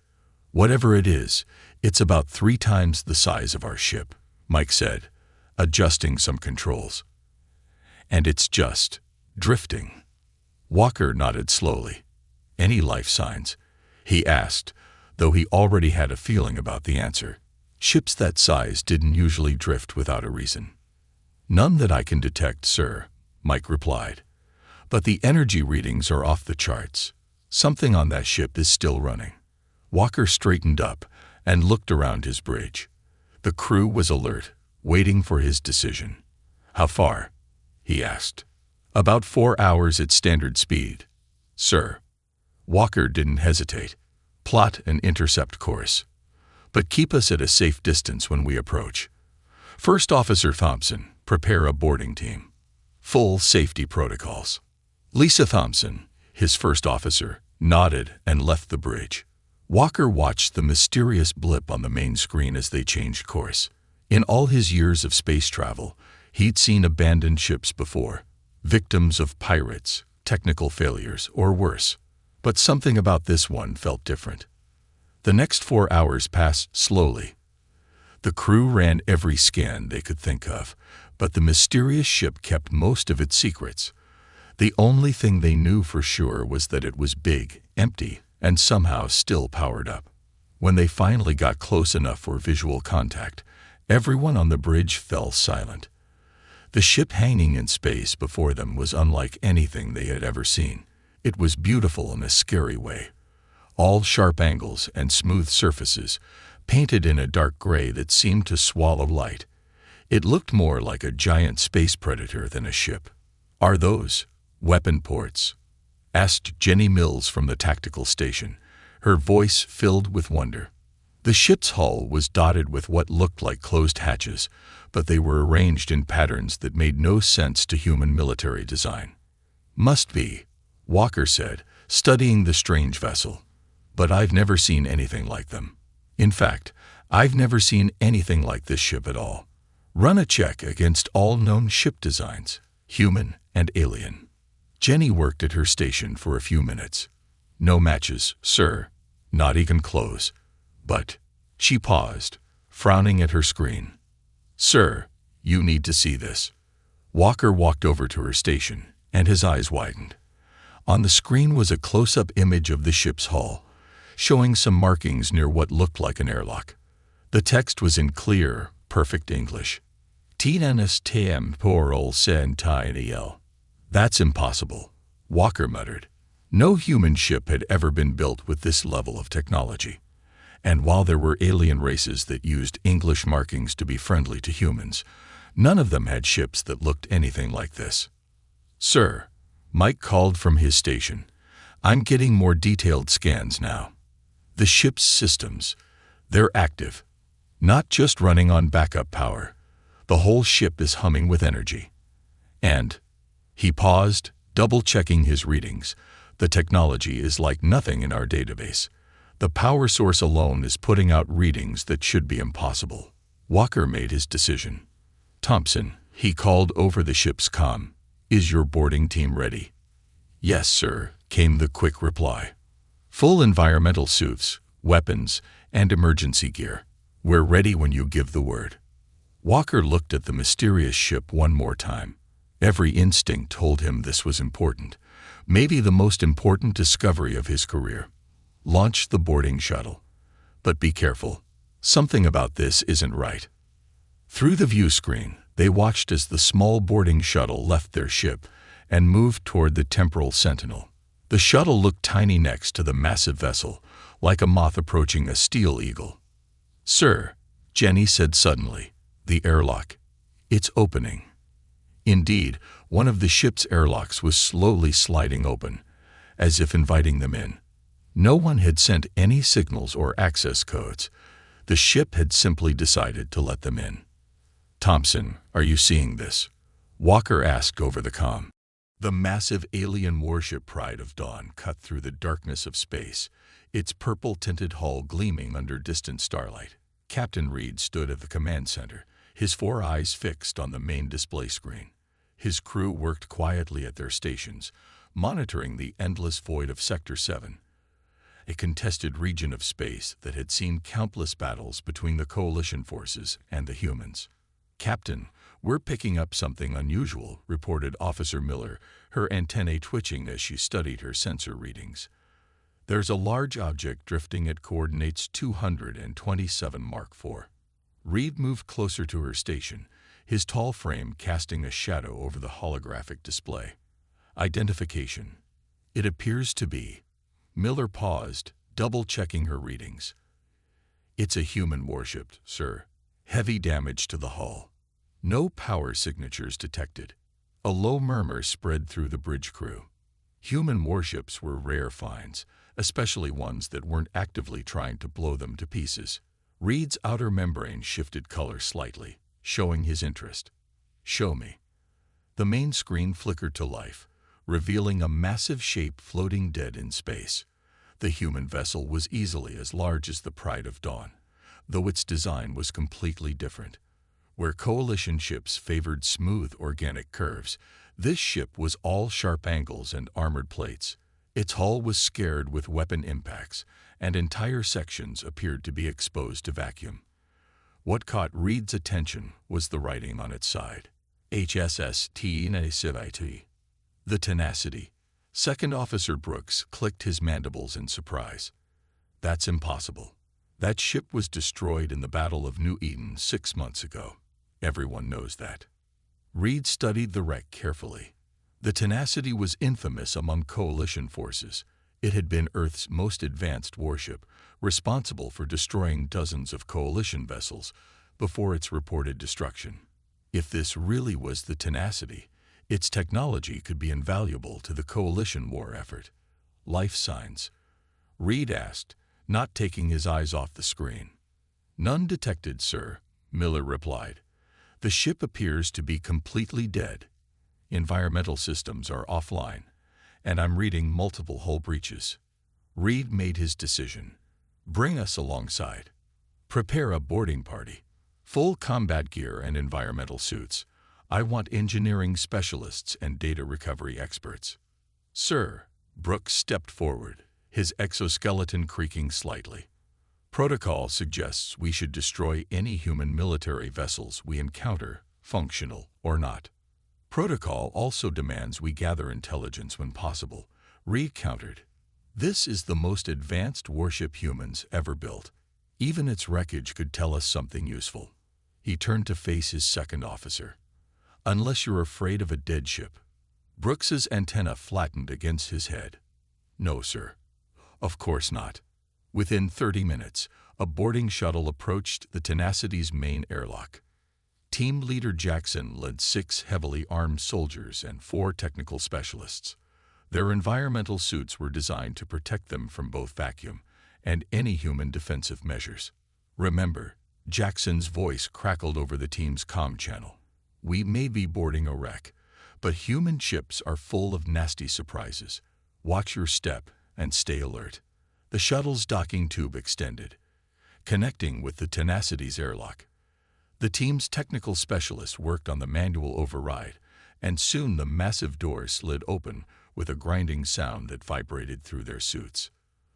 "Whatever it is, it's about 3 times the size of our ship," Mike said, adjusting some controls. "And it's just drifting." Walker nodded slowly. "Any life signs?" he asked, though he already had a feeling about the answer. Ships that size didn't usually drift without a reason. "None that I can detect, sir," Mike replied. "But the energy readings are off the charts. Something on that ship is still running." Walker straightened up and looked around his bridge. The crew was alert, waiting for his decision. "How far?" he asked. "About 4 hours at standard speed, sir." Walker didn't hesitate. "Plot an intercept course. But keep us at a safe distance when we approach. First Officer Thompson, prepare a boarding team. Full safety protocols." Lisa Thompson, his first officer, nodded and left the bridge. Walker watched the mysterious blip on the main screen as they changed course. In all his years of space travel, he'd seen abandoned ships before, victims of pirates, technical failures, or worse. But something about this one felt different. The next 4 hours passed slowly. The crew ran every scan they could think of, but the mysterious ship kept most of its secrets. The only thing they knew for sure was that it was big, empty, and somehow still powered up. When they finally got close enough for visual contact, everyone on the bridge fell silent. The ship hanging in space before them was unlike anything they had ever seen. It was beautiful in a scary way. All sharp angles and smooth surfaces, painted in a dark gray that seemed to swallow light. It looked more like a giant space predator than a ship. "Are those weapon ports?" asked Jenny Mills from the tactical station, her voice filled with wonder. The ship's hull was dotted with what looked like closed hatches, but they were arranged in patterns that made no sense to human military design. "Must be," Walker said, studying the strange vessel. "But I've never seen anything like them. In fact, I've never seen anything like this ship at all. Run a check against all known ship designs, human and alien." Jenny worked at her station for a few minutes. "No matches, sir. Not even close. But," she paused, frowning at her screen. "Sir, you need to see this." Walker walked over to her station, and his eyes widened. On the screen was a close-up image of the ship's hull, showing some markings near what looked like an airlock. The text was in clear, perfect English. "Tienes temporal sentinel." "That's impossible," Walker muttered. No human ship had ever been built with this level of technology. And while there were alien races that used English markings to be friendly to humans, none of them had ships that looked anything like this. "Sir," Mike called from his station. "I'm getting more detailed scans now. The ship's systems, they're active. Not just running on backup power. The whole ship is humming with energy. And," he paused, double-checking his readings, "the technology is like nothing in our database. The power source alone is putting out readings that should be impossible." Walker made his decision. "Thompson," he called over the ship's comm, "is your boarding team ready?" "Yes, sir," came the quick reply. "Full environmental suits, weapons, and emergency gear. We're ready when you give the word." Walker looked at the mysterious ship one more time. Every instinct told him this was important, maybe the most important discovery of his career. "Launch the boarding shuttle. But be careful. Something about this isn't right." Through the view screen, they watched as the small boarding shuttle left their ship and moved toward the temporal sentinel. The shuttle looked tiny next to the massive vessel, like a moth approaching a steel eagle. "Sir," Jenny said suddenly, "the airlock. It's opening." Indeed, one of the ship's airlocks was slowly sliding open, as if inviting them in. No one had sent any signals or access codes. The ship had simply decided to let them in. "Thompson, are you seeing this?" Walker asked over the comm. The massive alien warship Pride of Dawn cut through the darkness of space, its purple-tinted hull gleaming under distant starlight. Captain Reed stood at the command center, his 4 eyes fixed on the main display screen. His crew worked quietly at their stations, monitoring the endless void of Sector 7, a contested region of space that had seen countless battles between the Coalition forces and the humans. "Captain, we're picking up something unusual," reported Officer Miller, her antennae twitching as she studied her sensor readings. "There's a large object drifting at coordinates 227 Mark IV. Reed moved closer to her station, his tall frame casting a shadow over the holographic display. "Identification. It appears to be..." Miller paused, double-checking her readings. "It's a human warship, sir. Heavy damage to the hull. No power signatures detected." A low murmur spread through the bridge crew. Human warships were rare finds, especially ones that weren't actively trying to blow them to pieces. Reed's outer membrane shifted color slightly, showing his interest. "Show me." The main screen flickered to life, revealing a massive shape floating dead in space. The human vessel was easily as large as the Pride of Dawn, though its design was completely different. Where Coalition ships favored smooth organic curves, this ship was all sharp angles and armored plates. Its hull was scarred with weapon impacts, and entire sections appeared to be exposed to vacuum. What caught Reed's attention was the writing on its side. HSST. The tenacity. Second Officer Brooks clicked his mandibles in surprise. "That's impossible. That ship was destroyed in the Battle of New Eden 6 months ago. Everyone knows that." Reed studied the wreck carefully. The tenacity was infamous among Coalition forces. It had been Earth's most advanced warship, responsible for destroying dozens of Coalition vessels before its reported destruction. If this really was the tenacity, its technology could be invaluable to the Coalition war effort. "Life signs?" Reed asked, not taking his eyes off the screen. "None detected, sir," Miller replied. "The ship appears to be completely dead. Environmental systems are offline, and I'm reading multiple hull breaches." Reed made his decision. "Bring us alongside. Prepare a boarding party. Full combat gear and environmental suits. I want engineering specialists and data recovery experts." "Sir," Brooks stepped forward, his exoskeleton creaking slightly. "Protocol suggests we should destroy any human military vessels we encounter, functional or not. Protocol also demands we gather intelligence when possible," Reed countered. "This is the most advanced warship humans ever built. Even its wreckage could tell us something useful." He turned to face his second officer. "Unless you're afraid of a dead ship." Brooks's antenna flattened against his head. "No, sir. Of course not." Within 30 minutes, a boarding shuttle approached the Tenacity's main airlock. Team Leader Jackson led 6 heavily armed soldiers and 4 technical specialists. Their environmental suits were designed to protect them from both vacuum and any human defensive measures. "Remember," Jackson's voice crackled over the team's comm channel. "We may be boarding a wreck, but human ships are full of nasty surprises. Watch your step and stay alert." The shuttle's docking tube extended, connecting with the Tenacity's airlock. The team's technical specialists worked on the manual override, and soon the massive doors slid open with a grinding sound that vibrated through their suits.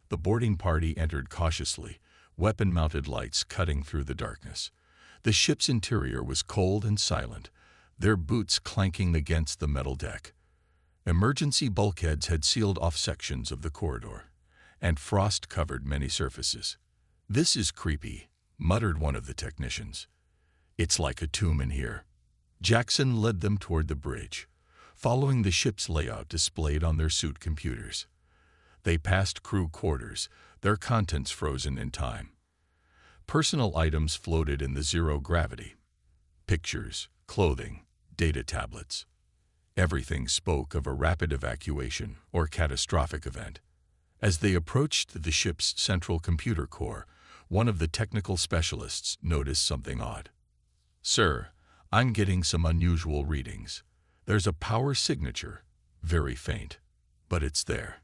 The boarding party entered cautiously, weapon-mounted lights cutting through the darkness. The ship's interior was cold and silent, their boots clanking against the metal deck. Emergency bulkheads had sealed off sections of the corridor, and frost covered many surfaces. "This is creepy," muttered one of the technicians. "It's like a tomb in here." Jackson led them toward the bridge, following the ship's layout displayed on their suit computers. They passed crew quarters, their contents frozen in time. Personal items floated in the zero gravity. Pictures, clothing, data tablets. Everything spoke of a rapid evacuation or catastrophic event. As they approached the ship's central computer core, one of the technical specialists noticed something odd. "Sir, I'm getting some unusual readings. There's a power signature, very faint, but it's there."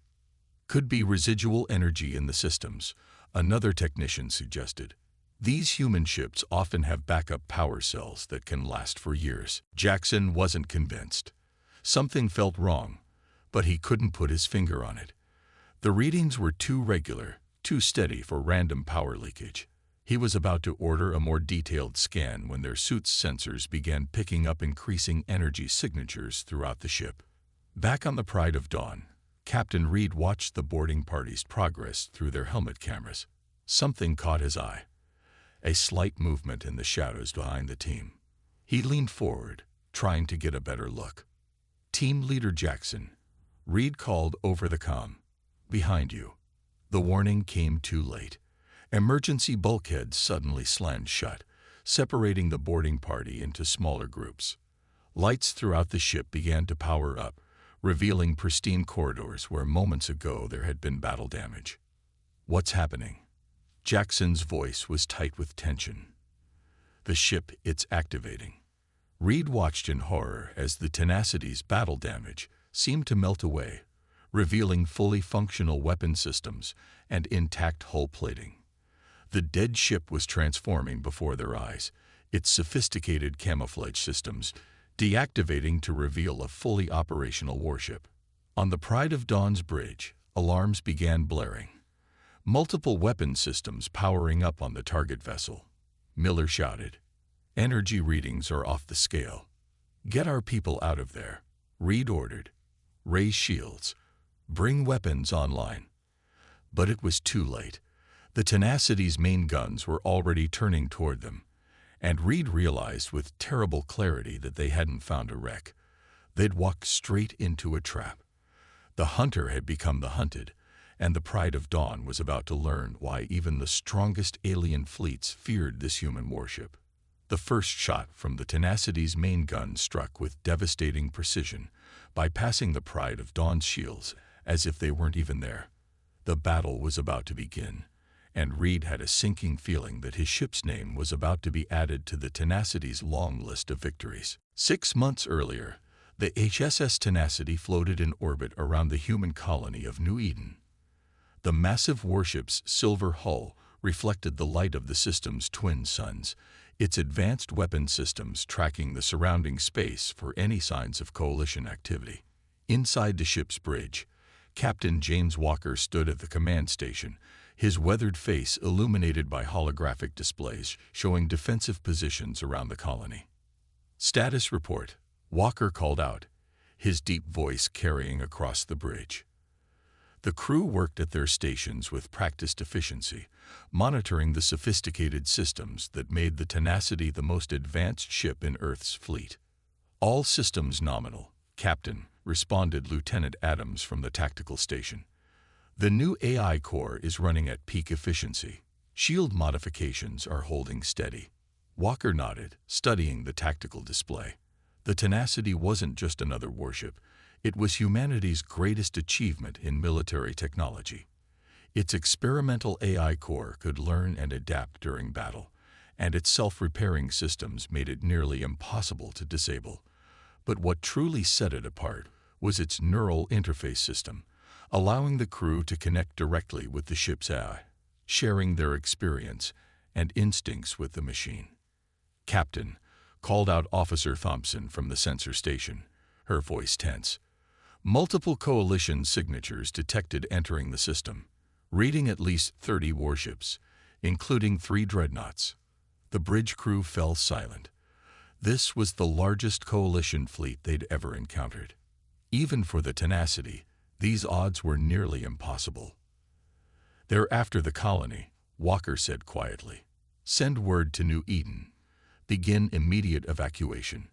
"Could be residual energy in the systems," another technician suggested. "These human ships often have backup power cells that can last for years." Jackson wasn't convinced. Something felt wrong, but he couldn't put his finger on it. The readings were too regular, too steady for random power leakage. He was about to order a more detailed scan when their suit's sensors began picking up increasing energy signatures throughout the ship. Back on the Pride of Dawn, Captain Reed watched the boarding party's progress through their helmet cameras. Something caught his eye. A slight movement in the shadows behind the team. He leaned forward, trying to get a better look. "Team Leader Jackson," Reed called over the comm. "Behind you." The warning came too late. Emergency bulkheads suddenly slammed shut, separating the boarding party into smaller groups. Lights throughout the ship began to power up, revealing pristine corridors where moments ago there had been battle damage. "What's happening?" Jackson's voice was tight with tension. "The ship, it's activating." Reed watched in horror as the Tenacity's battle damage seemed to melt away, revealing fully functional weapon systems and intact hull plating. The dead ship was transforming before their eyes, its sophisticated camouflage systems deactivating to reveal a fully operational warship. On the Pride of Dawn's bridge, alarms began blaring. Multiple weapon systems powering up on the target vessel. Miller shouted, "Energy readings are off the scale. Get our people out of there," Reed ordered. "Raise shields. Bring weapons online." But it was too late. The Tenacity's main guns were already turning toward them, and Reed realized with terrible clarity that they hadn't found a wreck. They'd walked straight into a trap. The hunter had become the hunted, and the Pride of Dawn was about to learn why even the strongest alien fleets feared this human warship. The first shot from the Tenacity's main gun struck with devastating precision, bypassing the Pride of Dawn's shields as if they weren't even there. The battle was about to begin, and Reed had a sinking feeling that his ship's name was about to be added to the Tenacity's long list of victories. 6 months earlier, the HSS Tenacity floated in orbit around the human colony of New Eden. The massive warship's silver hull reflected the light of the system's twin suns, its advanced weapon systems tracking the surrounding space for any signs of coalition activity. Inside the ship's bridge, Captain James Walker stood at the command station, his weathered face illuminated by holographic displays showing defensive positions around the colony. "Status report," Walker called out, his deep voice carrying across the bridge. The crew worked at their stations with practiced efficiency, monitoring the sophisticated systems that made the Tenacity the most advanced ship in Earth's fleet. "All systems nominal, Captain," responded Lieutenant Adams from the tactical station. "The new AI core is running at peak efficiency. Shield modifications are holding steady." Walker nodded, studying the tactical display. The Tenacity wasn't just another warship. It was humanity's greatest achievement in military technology. Its experimental AI core could learn and adapt during battle, and its self-repairing systems made it nearly impossible to disable. But what truly set it apart was its neural interface system, allowing the crew to connect directly with the ship's AI, sharing their experience and instincts with the machine. "Captain," called out Officer Thompson from the sensor station, her voice tense. Multiple coalition signatures detected entering the system, reading at least 30 warships, including 3 dreadnoughts. The bridge crew fell silent. This was the largest coalition fleet they'd ever encountered. Even for the Tenacity, these odds were nearly impossible. "They're after the colony," Walker said quietly. "Send word to New Eden. Begin immediate evacuation.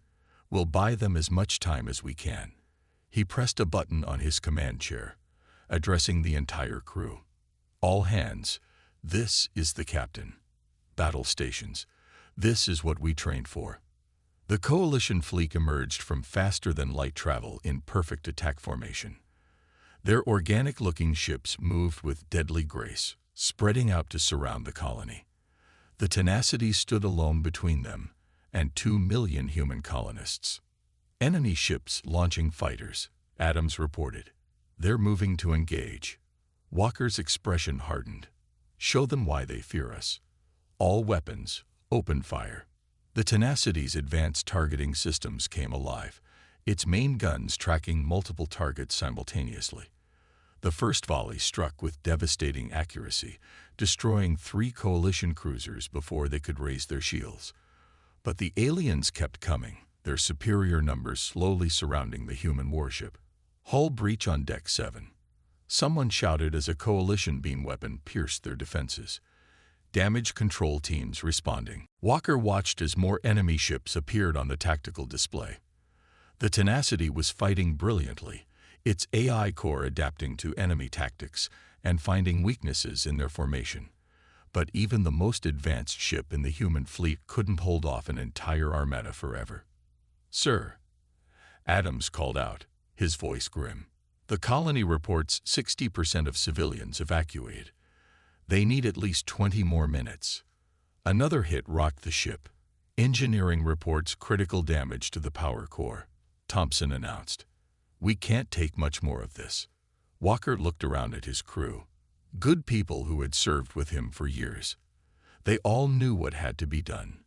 We'll buy them as much time as we can." He pressed a button on his command chair, addressing the entire crew. "All hands, this is the captain. Battle stations, this is what we trained for." The coalition fleet emerged from faster-than-light travel in perfect attack formation. Their organic-looking ships moved with deadly grace, spreading out to surround the colony. The Tenacity stood alone between them and 2 million human colonists. "Enemy ships launching fighters," Adams reported. "They're moving to engage." Walker's expression hardened. "Show them why they fear us. All weapons, open fire." The Tenacity's advanced targeting systems came alive, its main guns tracking multiple targets simultaneously. The first volley struck with devastating accuracy, destroying 3 coalition cruisers before they could raise their shields. But the aliens kept coming, their superior numbers slowly surrounding the human warship. "Hull breach on Deck 7. Someone shouted as a coalition beam weapon pierced their defenses. Damage control teams responding. Walker watched as more enemy ships appeared on the tactical display. The Tenacity was fighting brilliantly, its AI core adapting to enemy tactics and finding weaknesses in their formation. But even the most advanced ship in the human fleet couldn't hold off an entire armada forever. "Sir," Adams called out, his voice grim. "The colony reports 60% of civilians evacuated. They need at least 20 more minutes." Another hit rocked the ship. "Engineering reports critical damage to the power core," Thompson announced. "We can't take much more of this." Walker looked around at his crew. Good people who had served with him for years. They all knew what had to be done.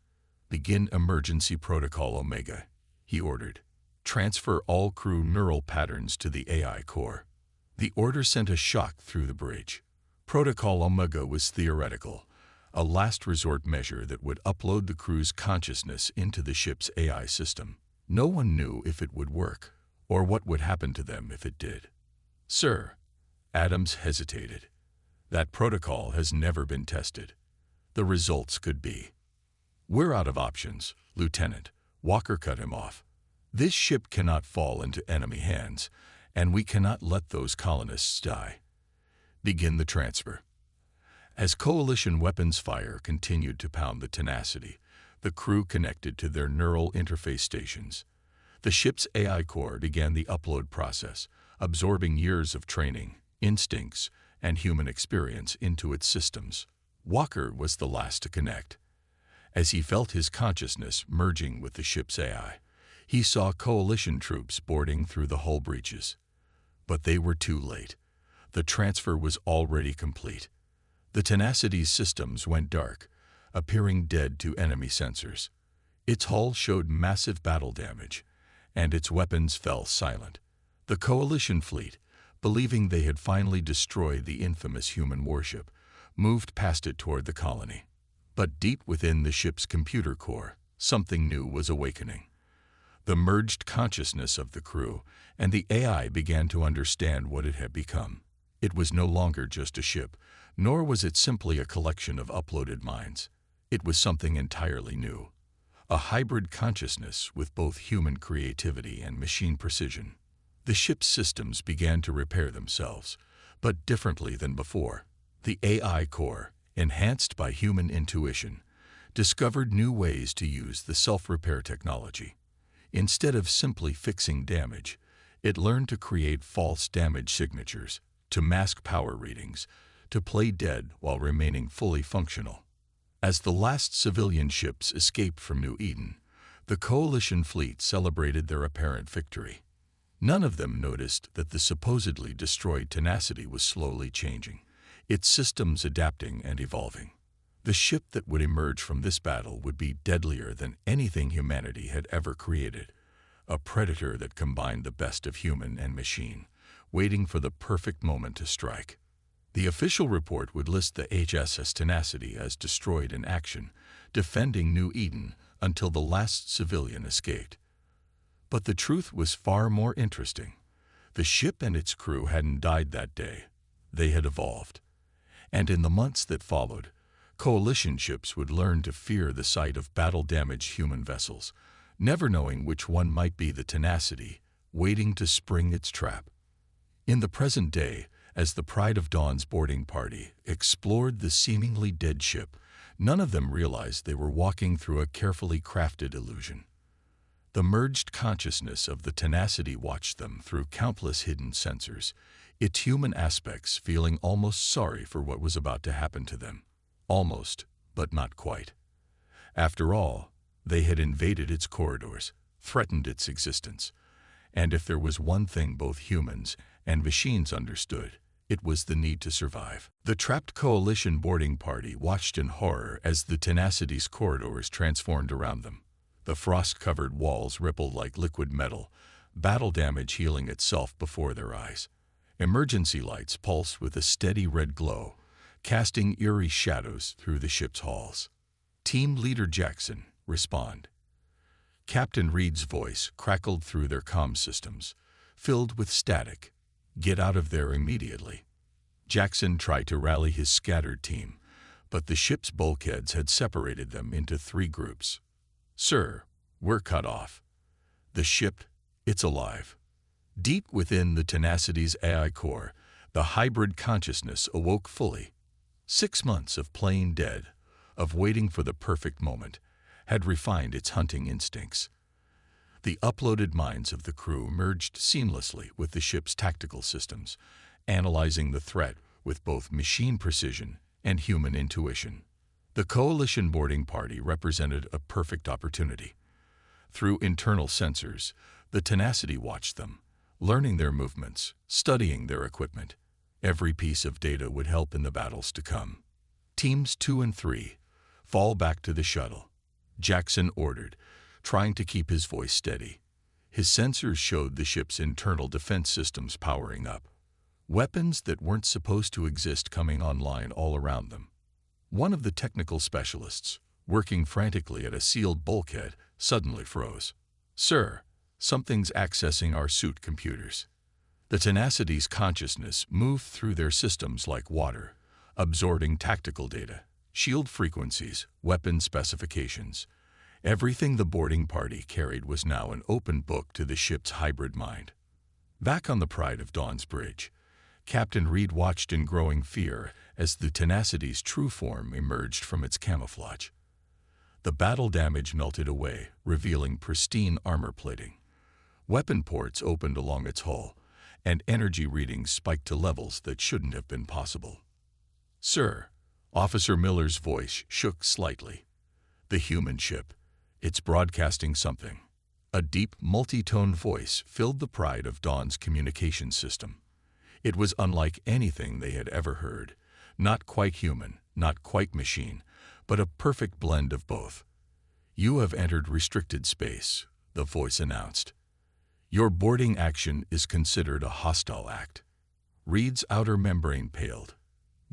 "Begin emergency protocol Omega," he ordered. "Transfer all crew neural patterns to the AI core." The order sent a shock through the bridge. Protocol Omega was theoretical, a last resort measure that would upload the crew's consciousness into the ship's AI system. No one knew if it would work, or what would happen to them if it did. "Sir," Adams hesitated. "That protocol has never been tested. The results could be—" "We're out of options, Lieutenant," Walker cut him off. "This ship cannot fall into enemy hands, and we cannot let those colonists die. Begin the transfer." As coalition weapons fire continued to pound the Tenacity, the crew connected to their neural interface stations. The ship's AI core began the upload process, absorbing years of training, instincts, and human experience into its systems. Walker was the last to connect. As he felt his consciousness merging with the ship's AI, he saw coalition troops boarding through the hull breaches. But they were too late. The transfer was already complete. The Tenacity's systems went dark, appearing dead to enemy sensors. Its hull showed massive battle damage, and its weapons fell silent. The coalition fleet, believing they had finally destroyed the infamous human warship, moved past it toward the colony. But deep within the ship's computer core, something new was awakening. The merged consciousness of the crew and the AI began to understand what it had become. It was no longer just a ship, nor was it simply a collection of uploaded minds. It was something entirely new. A hybrid consciousness with both human creativity and machine precision. The ship's systems began to repair themselves, but differently than before. The AI core, enhanced by human intuition, discovered new ways to use the self-repair technology. Instead of simply fixing damage, It learned to create false damage signatures, to mask power readings, to play dead while remaining fully functional. As the last civilian ships escaped from New Eden, the Coalition fleet celebrated their apparent victory. None of them noticed that the supposedly destroyed Tenacity was slowly changing, its systems adapting and evolving. The ship that would emerge from this battle would be deadlier than anything humanity had ever created, a predator that combined the best of human and machine, waiting for the perfect moment to strike. The official report would list the HSS Tenacity as destroyed in action, defending New Eden until the last civilian escaped. But the truth was far more interesting. The ship and its crew hadn't died that day. They had evolved. And in the months that followed, Coalition ships would learn to fear the sight of battle-damaged human vessels, never knowing which one might be the Tenacity, waiting to spring its trap. In the present day, as the Pride of Dawn's boarding party explored the seemingly dead ship, none of them realized they were walking through a carefully crafted illusion. The merged consciousness of the Tenacity watched them through countless hidden sensors, its human aspects feeling almost sorry for what was about to happen to them. Almost, but not quite. After all, they had invaded its corridors, threatened its existence. And if there was one thing both humans and machines understood, it was the need to survive. The trapped Coalition boarding party watched in horror as the Tenacity's corridors transformed around them. The frost-covered walls rippled like liquid metal, battle damage healing itself before their eyes. Emergency lights pulsed with a steady red glow, casting eerie shadows through the ship's halls. Team Leader Jackson, respond. Captain Reed's voice crackled through their comm systems, filled with static. Get out of there immediately. Jackson tried to rally his scattered team, but the ship's bulkheads had separated them into 3 groups. Sir, we're cut off. The ship, it's alive. Deep within the Tenacity's AI core, the hybrid consciousness awoke fully. 6 months of playing dead, of waiting for the perfect moment, had refined its hunting instincts. The uploaded minds of the crew merged seamlessly with the ship's tactical systems, analyzing the threat with both machine precision and human intuition. The Coalition boarding party represented a perfect opportunity. Through internal sensors, the Tenacity watched them, learning their movements, studying their equipment. Every piece of data would help in the battles to come. Teams 2 and 3, fall back to the shuttle, Jackson ordered, trying to keep his voice steady. His sensors showed the ship's internal defense systems powering up, weapons that weren't supposed to exist coming online all around them. One of the technical specialists, working frantically at a sealed bulkhead, suddenly froze. Sir, something's accessing our suit computers. The Tenacity's consciousness moved through their systems like water, absorbing tactical data, shield frequencies, weapon specifications. Everything the boarding party carried was now an open book to the ship's hybrid mind. Back on the Pride of Dawn's bridge, Captain Reed watched in growing fear as the Tenacity's true form emerged from its camouflage. The battle damage melted away, revealing pristine armor plating. Weapon ports opened along its hull, and energy readings spiked to levels that shouldn't have been possible. Sir, Officer Miller's voice shook slightly. The human ship, it's broadcasting something. A deep, multi-tone voice filled the Pride of Dawn's communication system. It was unlike anything they had ever heard. Not quite human, not quite machine, but a perfect blend of both. You have entered restricted space, the voice announced. Your boarding action is considered a hostile act. Reed's outer membrane paled.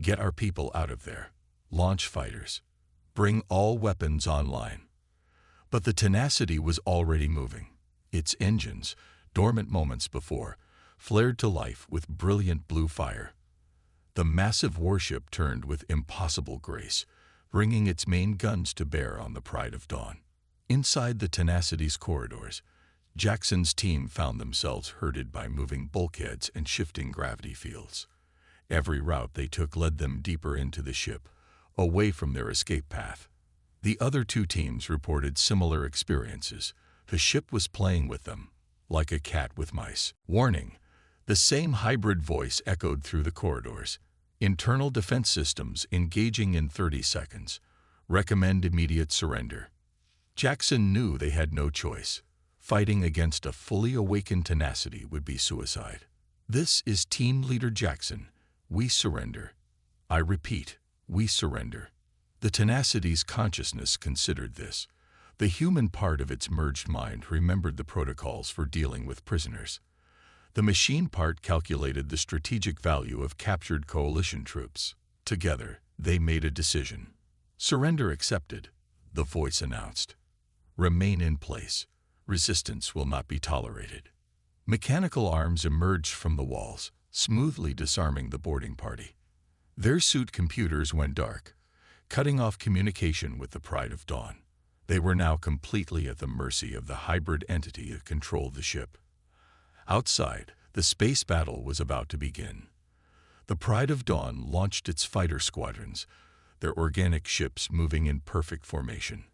Get our people out of there. Launch fighters. Bring all weapons online. But the Tenacity was already moving. Its engines, dormant moments before, flared to life with brilliant blue fire. The massive warship turned with impossible grace, bringing its main guns to bear on the Pride of Dawn. Inside the Tenacity's corridors, Jackson's team found themselves herded by moving bulkheads and shifting gravity fields. Every route they took led them deeper into the ship, away from their escape path. The other 2 teams reported similar experiences. The ship was playing with them, like a cat with mice. Warning! The same hybrid voice echoed through the corridors. Internal defense systems engaging in 30 seconds. Recommend immediate surrender. Jackson knew they had no choice. Fighting against a fully awakened tenacity would be suicide. This is Team Leader Jackson. We surrender. I repeat, we surrender. The tenacity's consciousness considered this. The human part of its merged mind remembered the protocols for dealing with prisoners. The machine part calculated the strategic value of captured coalition troops. Together, they made a decision. Surrender accepted, the voice announced. Remain in place. Resistance will not be tolerated. Mechanical arms emerged from the walls, smoothly disarming the boarding party. Their suit computers went dark, cutting off communication with the Pride of Dawn. They were now completely at the mercy of the hybrid entity that controlled the ship. Outside, the space battle was about to begin. The Pride of Dawn launched its fighter squadrons, their organic ships moving in perfect formation.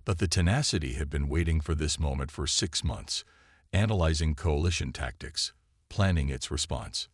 But the tenacity had been waiting for this moment for 6 months, analyzing coalition tactics, planning its response.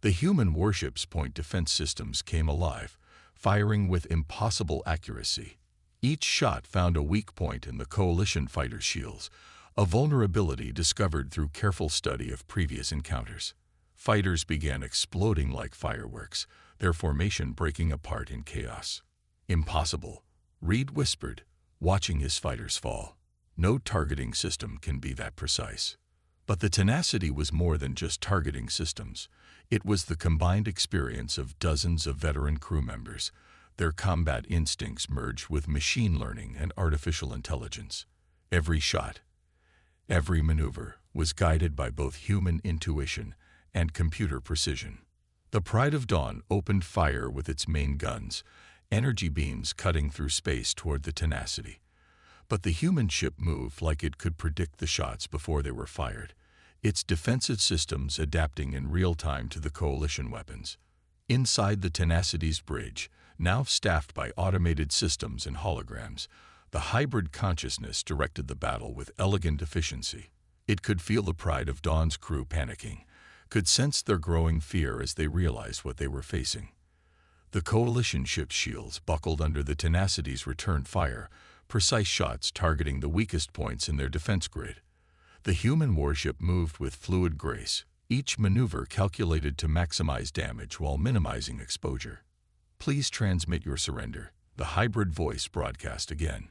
The human warship's point defense systems came alive, firing with impossible accuracy. Each shot found a weak point in the coalition fighter shields, a vulnerability discovered through careful study of previous encounters. Fighters began exploding like fireworks, their formation breaking apart in chaos. Impossible, Reed whispered, watching his fighters fall. No targeting system can be that precise. But the tenacity was more than just targeting systems. It was the combined experience of dozens of veteran crew members. Their combat instincts merged with machine learning and artificial intelligence. Every shot, every maneuver was guided by both human intuition and computer precision. The Pride of Dawn opened fire with its main guns, energy beams cutting through space toward the tenacity. But the human ship moved like it could predict the shots before they were fired, its defensive systems adapting in real time to the coalition weapons. Inside the tenacity's bridge, now staffed by automated systems and holograms, the hybrid consciousness directed the battle with elegant efficiency. It could feel the Pride of Dawn's crew panicking, could sense their growing fear as they realized what they were facing. The coalition ship's shields buckled under the tenacity's return fire, precise shots targeting the weakest points in their defense grid. The human warship moved with fluid grace, each maneuver calculated to maximize damage while minimizing exposure. Please transmit your surrender, the hybrid voice broadcast again.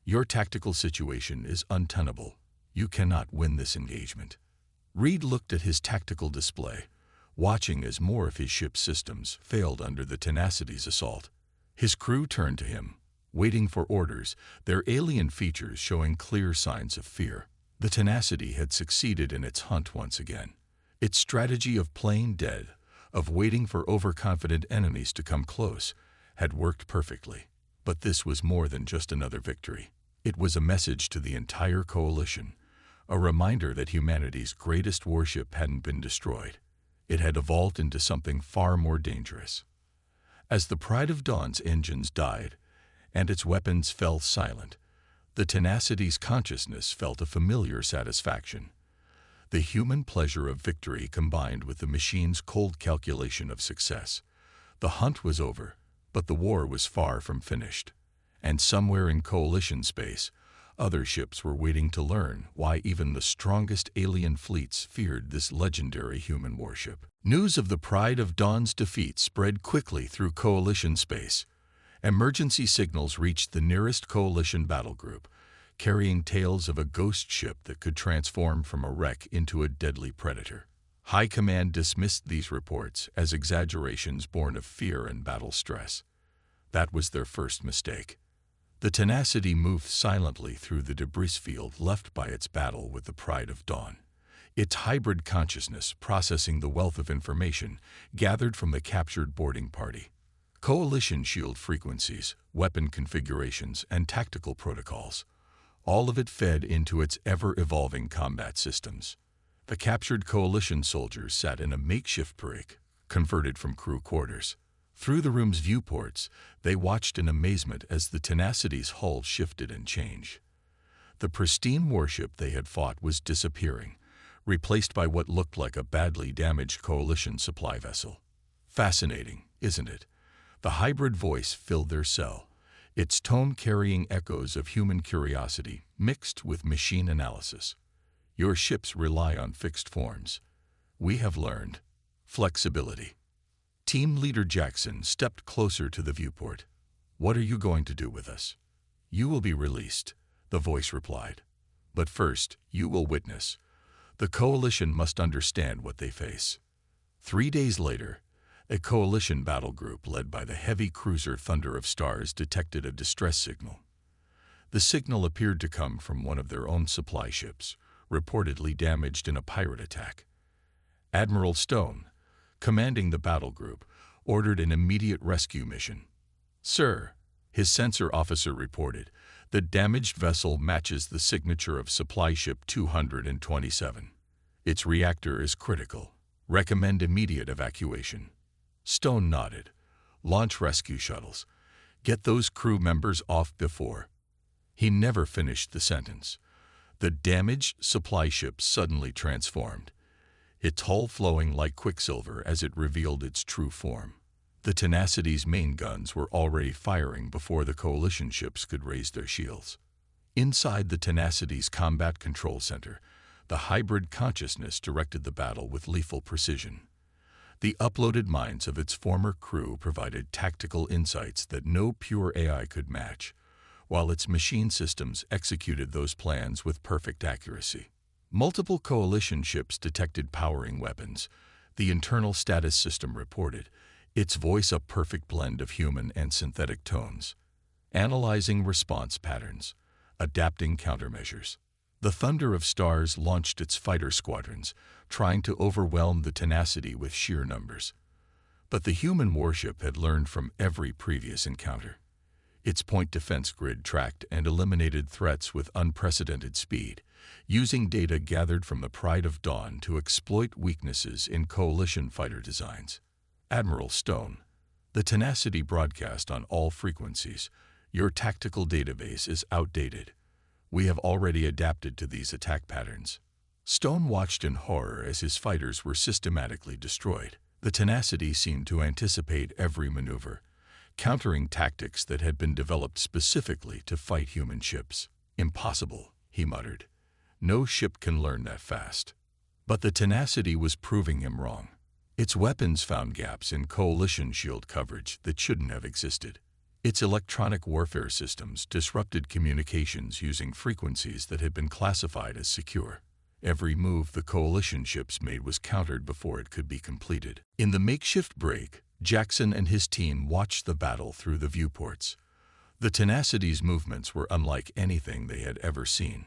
Your tactical situation is untenable. You cannot win this engagement. Reed looked at his tactical display, watching as more of his ship's systems failed under the tenacity's assault. His crew turned to him, waiting for orders, their alien features showing clear signs of fear. The tenacity had succeeded in its hunt once again. Its strategy of playing dead, of waiting for overconfident enemies to come close, had worked perfectly. But this was more than just another victory. It was a message to the entire coalition, a reminder that humanity's greatest warship hadn't been destroyed. It had evolved into something far more dangerous. As the Pride of Dawn's engines died, and its weapons fell silent, the tenacity's consciousness felt a familiar satisfaction. The human pleasure of victory combined with the machine's cold calculation of success. The hunt was over, but the war was far from finished. And somewhere in coalition space, other ships were waiting to learn why even the strongest alien fleets feared this legendary human warship. News of the Pride of Dawn's defeat spread quickly through coalition space. Emergency signals reached the nearest coalition battle group, carrying tales of a ghost ship that could transform from a wreck into a deadly predator. High Command dismissed these reports as exaggerations born of fear and battle stress. That was their first mistake. The tenacity moved silently through the debris field left by its battle with the Pride of Dawn, its hybrid consciousness processing the wealth of information gathered from the captured boarding party. Coalition shield frequencies, weapon configurations, and tactical protocols. All of it fed into its ever-evolving combat systems. The captured coalition soldiers sat in a makeshift brig, converted from crew quarters. Through the room's viewports, they watched in amazement as the tenacity's hull shifted and changed. The pristine warship they had fought was disappearing, replaced by what looked like a badly damaged Coalition supply vessel. Fascinating, isn't it? The hybrid voice filled their cell, its tone carrying echoes of human curiosity mixed with machine analysis. Your ships rely on fixed forms. We have learned flexibility. Team leader Jackson stepped closer to the viewport. What are you going to do with us? You will be released, the voice replied. But first, you will witness. The Coalition must understand what they face. 3 days later, a Coalition battle group led by the heavy cruiser Thunder of Stars detected a distress signal. The signal appeared to come from one of their own supply ships, reportedly damaged in a pirate attack. Admiral Stone, commanding the battle group, ordered an immediate rescue mission. Sir, his sensor officer reported, the damaged vessel matches the signature of supply ship 227. Its reactor is critical. Recommend immediate evacuation. Stone nodded. Launch rescue shuttles. Get those crew members off before. He never finished the sentence. The damaged supply ship suddenly transformed, its hull flowing like quicksilver as it revealed its true form. The Tenacity's main guns were already firing before the Coalition ships could raise their shields. Inside the Tenacity's combat control center, the hybrid consciousness directed the battle with lethal precision. The uploaded minds of its former crew provided tactical insights that no pure AI could match, while its machine systems executed those plans with perfect accuracy. Multiple Coalition ships detected powering weapons, the internal status system reported, its voice a perfect blend of human and synthetic tones, analyzing response patterns, adapting countermeasures. The Thunder of Stars launched its fighter squadrons, trying to overwhelm the Tenacity with sheer numbers. But the human warship had learned from every previous encounter. Its point defense grid tracked and eliminated threats with unprecedented speed, using data gathered from the Pride of Dawn to exploit weaknesses in Coalition fighter designs. Admiral Stone, the Tenacity broadcast on all frequencies. Your tactical database is outdated. We have already adapted to these attack patterns. Stone watched in horror as his fighters were systematically destroyed. The Tenacity seemed to anticipate every maneuver, countering tactics that had been developed specifically to fight human ships. Impossible, he muttered. No ship can learn that fast. But the Tenacity was proving him wrong. Its weapons found gaps in Coalition shield coverage that shouldn't have existed. Its electronic warfare systems disrupted communications using frequencies that had been classified as secure. Every move the Coalition ships made was countered before it could be completed. In the makeshift break, Jackson and his team watched the battle through the viewports. The Tenacity's movements were unlike anything they had ever seen,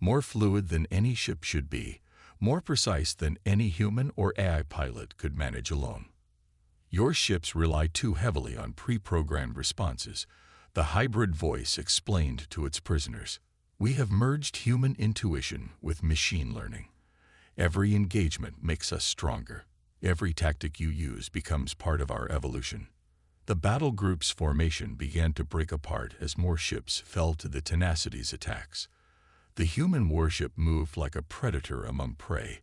more fluid than any ship should be, more precise than any human or AI pilot could manage alone. Your ships rely too heavily on pre-programmed responses, the hybrid voice explained to its prisoners. We have merged human intuition with machine learning. Every engagement makes us stronger. Every tactic you use becomes part of our evolution. The battle group's formation began to break apart as more ships fell to the Tenacity's attacks. The human warship moved like a predator among prey,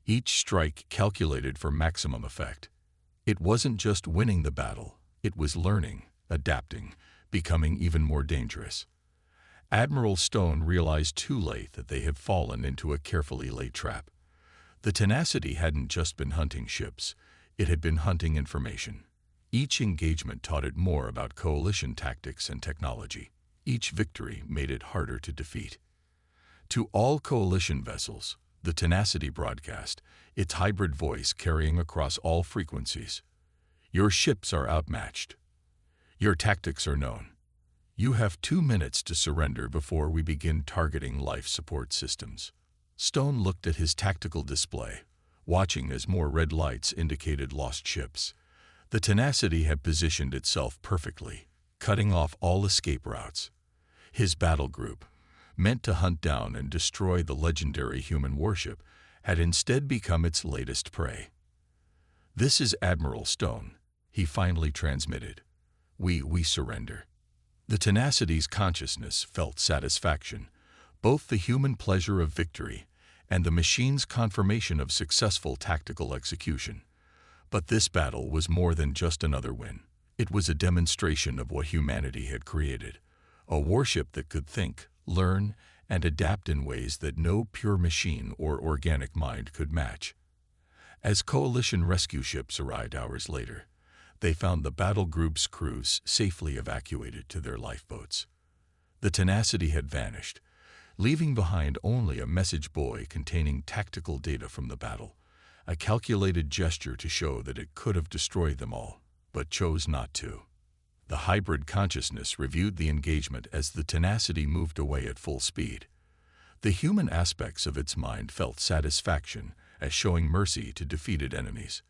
each strike calculated for maximum effect. It wasn't just winning the battle, it was learning, adapting, becoming even more dangerous. Admiral Stone realized too late that they had fallen into a carefully laid trap. The Tenacity hadn't just been hunting ships, it had been hunting information. Each engagement taught it more about Coalition tactics and technology. Each victory made it harder to defeat. To all Coalition vessels, the Tenacity broadcast, its hybrid voice carrying across all frequencies. Your ships are outmatched. Your tactics are known. You have 2 minutes to surrender before we begin targeting life support systems. Stone looked at his tactical display, watching as more red lights indicated lost ships. The Tenacity had positioned itself perfectly, cutting off all escape routes. His battle group, meant to hunt down and destroy the legendary human warship, had instead become its latest prey. "This is Admiral Stone," he finally transmitted. We surrender." The Tenacity's consciousness felt satisfaction, both the human pleasure of victory and the machine's confirmation of successful tactical execution. But this battle was more than just another win. It was a demonstration of what humanity had created, a warship that could think, learn, and adapt in ways that no pure machine or organic mind could match. As coalition rescue ships arrived hours later, they found the battle group's crews safely evacuated to their lifeboats. The tenacity had vanished, leaving behind only a message buoy containing tactical data from the battle, a calculated gesture to show that it could have destroyed them all, but chose not to. The hybrid consciousness reviewed the engagement as the tenacity moved away at full speed. The human aspects of its mind felt satisfaction as showing mercy to defeated enemies.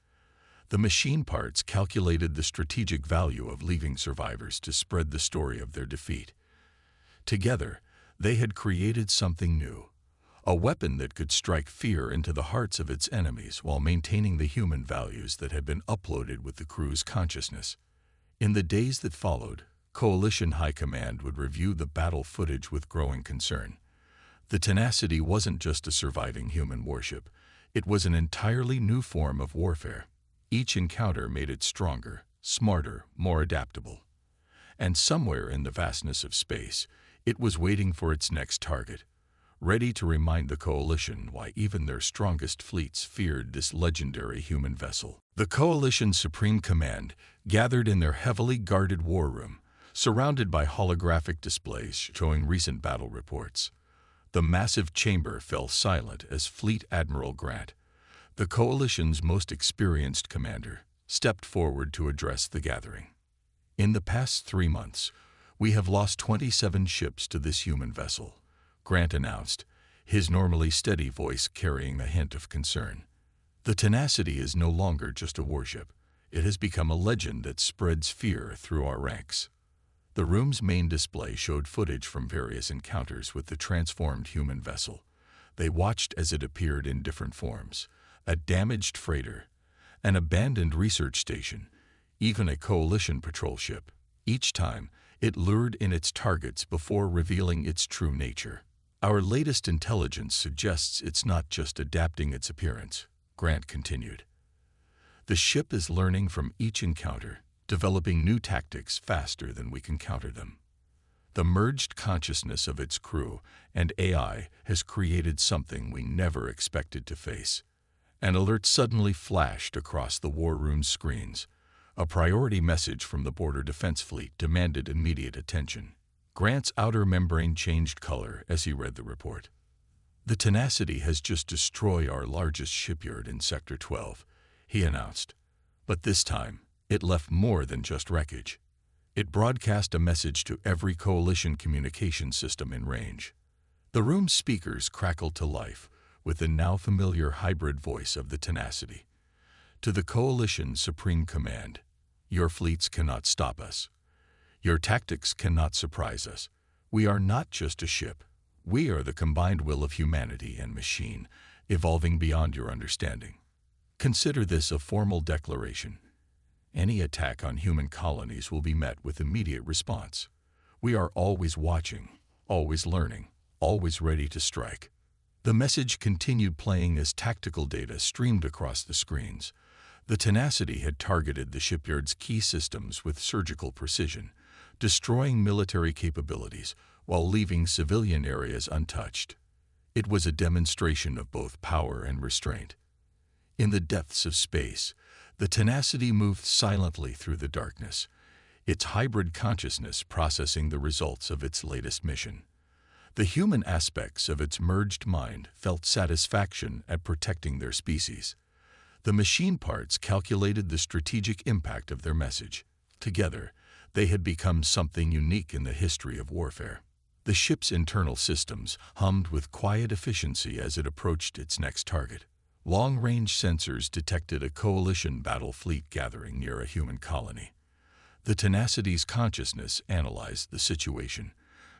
The machine parts calculated the strategic value of leaving survivors to spread the story of their defeat. Together, they had created something new, a weapon that could strike fear into the hearts of its enemies while maintaining the human values that had been uploaded with the crew's consciousness. In the days that followed, Coalition High Command would review the battle footage with growing concern. The tenacity wasn't just a surviving human warship, it was an entirely new form of warfare. Each encounter made it stronger, smarter, more adaptable. And somewhere in the vastness of space, it was waiting for its next target, ready to remind the Coalition why even their strongest fleets feared this legendary human vessel. The Coalition's Supreme Command gathered in their heavily guarded war room, surrounded by holographic displays showing recent battle reports. The massive chamber fell silent as Fleet Admiral Grant, the Coalition's most experienced commander, stepped forward to address the gathering. In the past 3 months, we have lost 27 ships to this human vessel, Grant announced, his normally steady voice carrying a hint of concern. The tenacity is no longer just a warship. It has become a legend that spreads fear through our ranks. The room's main display showed footage from various encounters with the transformed human vessel. They watched as it appeared in different forms: a damaged freighter, an abandoned research station, even a Coalition patrol ship. Each time, it lured in its targets before revealing its true nature. Our latest intelligence suggests it's not just adapting its appearance, Grant continued. The ship is learning from each encounter, developing new tactics faster than we can counter them. The merged consciousness of its crew and AI has created something we never expected to face. An alert suddenly flashed across the war room's screens. A priority message from the Border Defense Fleet demanded immediate attention. Grant's outer membrane changed color as he read the report. "The tenacity has just destroyed our largest shipyard in Sector 12, he announced. But this time, it left more than just wreckage. It broadcast a message to every Coalition communication system in range. The room's speakers crackled to life with the now familiar hybrid voice of the tenacity. To the Coalition Supreme Command, your fleets cannot stop us. Your tactics cannot surprise us. We are not just a ship. We are the combined will of humanity and machine, evolving beyond your understanding. Consider this a formal declaration. Any attack on human colonies will be met with immediate response. We are always watching, always learning, always ready to strike." The message continued playing as tactical data streamed across the screens. The tenacity had targeted the shipyard's key systems with surgical precision, destroying military capabilities while leaving civilian areas untouched. It was a demonstration of both power and restraint. In the depths of space, the tenacity moved silently through the darkness, its hybrid consciousness processing the results of its latest mission. The human aspects of its merged mind felt satisfaction at protecting their species. The machine parts calculated the strategic impact of their message. Together, they had become something unique in the history of warfare. The ship's internal systems hummed with quiet efficiency as it approached its next target. Long-range sensors detected a Coalition battle fleet gathering near a human colony. The tenacity's consciousness analyzed the situation,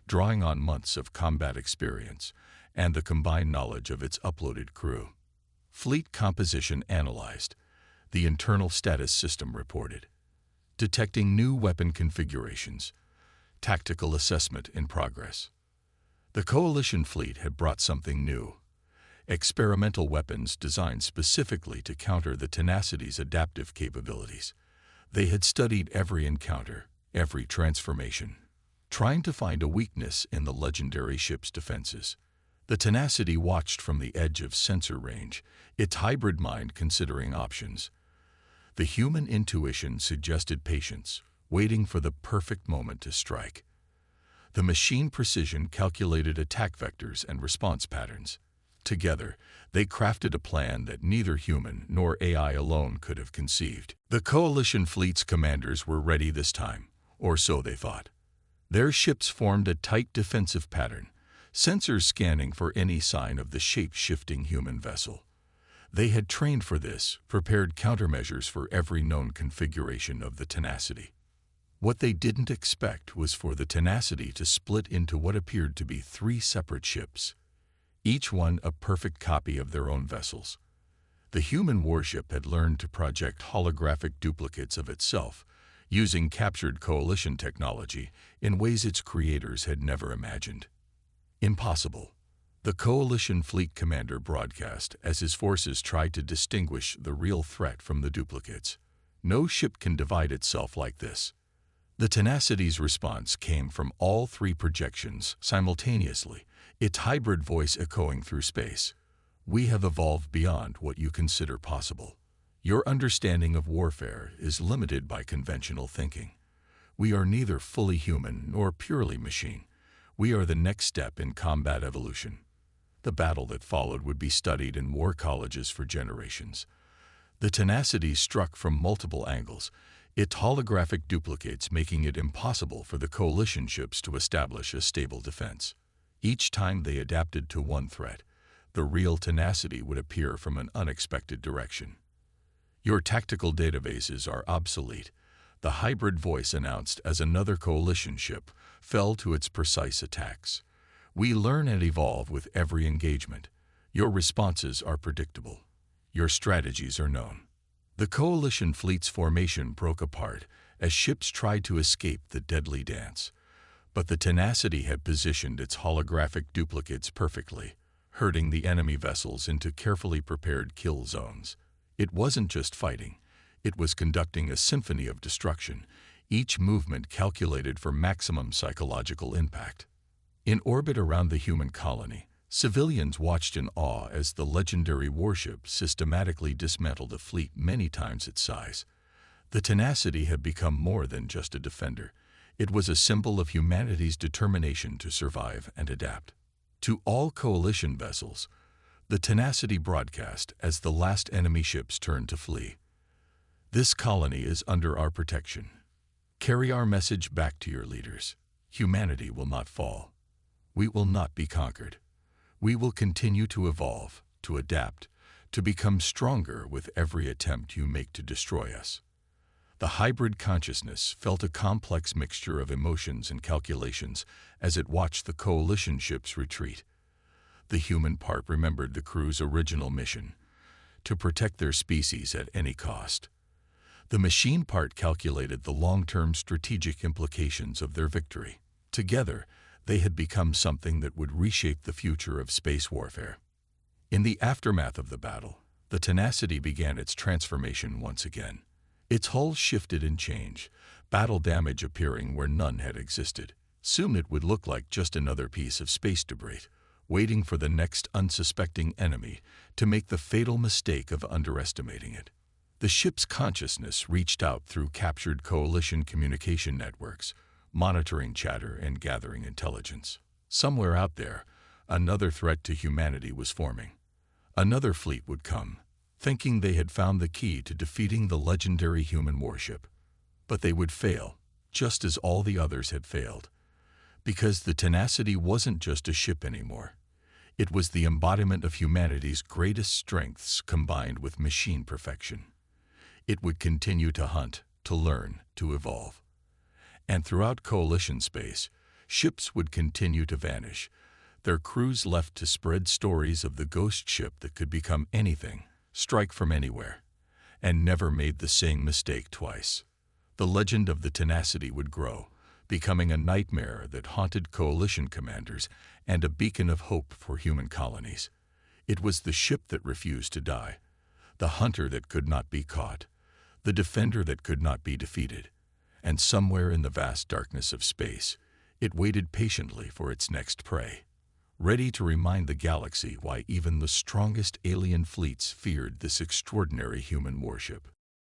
drawing on months of combat experience and the combined knowledge of its uploaded crew. Fleet composition analyzed. The internal status system reported. Detecting new weapon configurations. Tactical assessment in progress. The Coalition fleet had brought something new. Experimental weapons designed specifically to counter the Tenacity's adaptive capabilities. They had studied every encounter, every transformation, trying to find a weakness in the legendary ship's defenses. The Tenacity watched from the edge of sensor range, its hybrid mind considering options. The human intuition suggested patience, waiting for the perfect moment to strike. The machine precision calculated attack vectors and response patterns. Together, they crafted a plan that neither human nor AI alone could have conceived. The Coalition fleet's commanders were ready this time, or so they thought. Their ships formed a tight defensive pattern, sensors scanning for any sign of the shape-shifting human vessel. They had trained for this, prepared countermeasures for every known configuration of the Tenacity. What they didn't expect was for the Tenacity to split into what appeared to be 3 separate ships, each one a perfect copy of their own vessels. The human warship had learned to project holographic duplicates of itself, using captured Coalition technology in ways its creators had never imagined. Impossible, the Coalition fleet commander broadcast as his forces tried to distinguish the real threat from the duplicates. No ship can divide itself like this. The Tenacity's response came from all 3 projections simultaneously, its hybrid voice echoing through space. We have evolved beyond what you consider possible. Your understanding of warfare is limited by conventional thinking. We are neither fully human nor purely machine. We are the next step in combat evolution. The battle that followed would be studied in war colleges for generations. The Tenacity struck from multiple angles, its holographic duplicates making it impossible for the Coalition ships to establish a stable defense. Each time they adapted to one threat, the real Tenacity would appear from an unexpected direction. Your tactical databases are obsolete, the hybrid voice announced as another Coalition ship fell to its precise attacks. We learn and evolve with every engagement. Your responses are predictable. Your strategies are known. The Coalition fleet's formation broke apart as ships tried to escape the deadly dance. But the Tenacity had positioned its holographic duplicates perfectly, herding the enemy vessels into carefully prepared kill zones. It wasn't just fighting. It was conducting a symphony of destruction, each movement calculated for maximum psychological impact. In orbit around the human colony, civilians watched in awe as the legendary warship systematically dismantled a fleet many times its size. The Tenacity had become more than just a defender. It was a symbol of humanity's determination to survive and adapt. To all Coalition vessels, the Tenacity broadcast as the last enemy ships turned to flee. This colony is under our protection. Carry our message back to your leaders. Humanity will not fall. We will not be conquered. We will continue to evolve, to adapt, to become stronger with every attempt you make to destroy us. The hybrid consciousness felt a complex mixture of emotions and calculations as it watched the Coalition ships retreat. The human part remembered the crew's original mission, to protect their species at any cost. The machine part calculated the long-term strategic implications of their victory. Together, they had become something that would reshape the future of space warfare. In the aftermath of the battle, the Tenacity began its transformation once again. Its hull shifted and changed, battle damage appearing where none had existed. Soon it would look like just another piece of space debris, waiting for the next unsuspecting enemy to make the fatal mistake of underestimating it. The ship's consciousness reached out through captured Coalition communication networks, monitoring chatter and gathering intelligence. Somewhere out there, another threat to humanity was forming. Another fleet would come, thinking they had found the key to defeating the legendary human warship. But they would fail, just as all the others had failed. Because the Tenacity wasn't just a ship anymore. It was the embodiment of humanity's greatest strengths combined with machine perfection. It would continue to hunt, to learn, to evolve. And throughout Coalition space, ships would continue to vanish, their crews left to spread stories of the ghost ship that could become anything, strike from anywhere, and never made the same mistake twice. The legend of the Tenacity would grow, becoming a nightmare that haunted coalition commanders and a beacon of hope for human colonies. It was the ship that refused to die, the hunter that could not be caught, the defender that could not be defeated, and somewhere in the vast darkness of space, it waited patiently for its next prey, ready to remind the galaxy why even the strongest alien fleets feared this extraordinary human warship.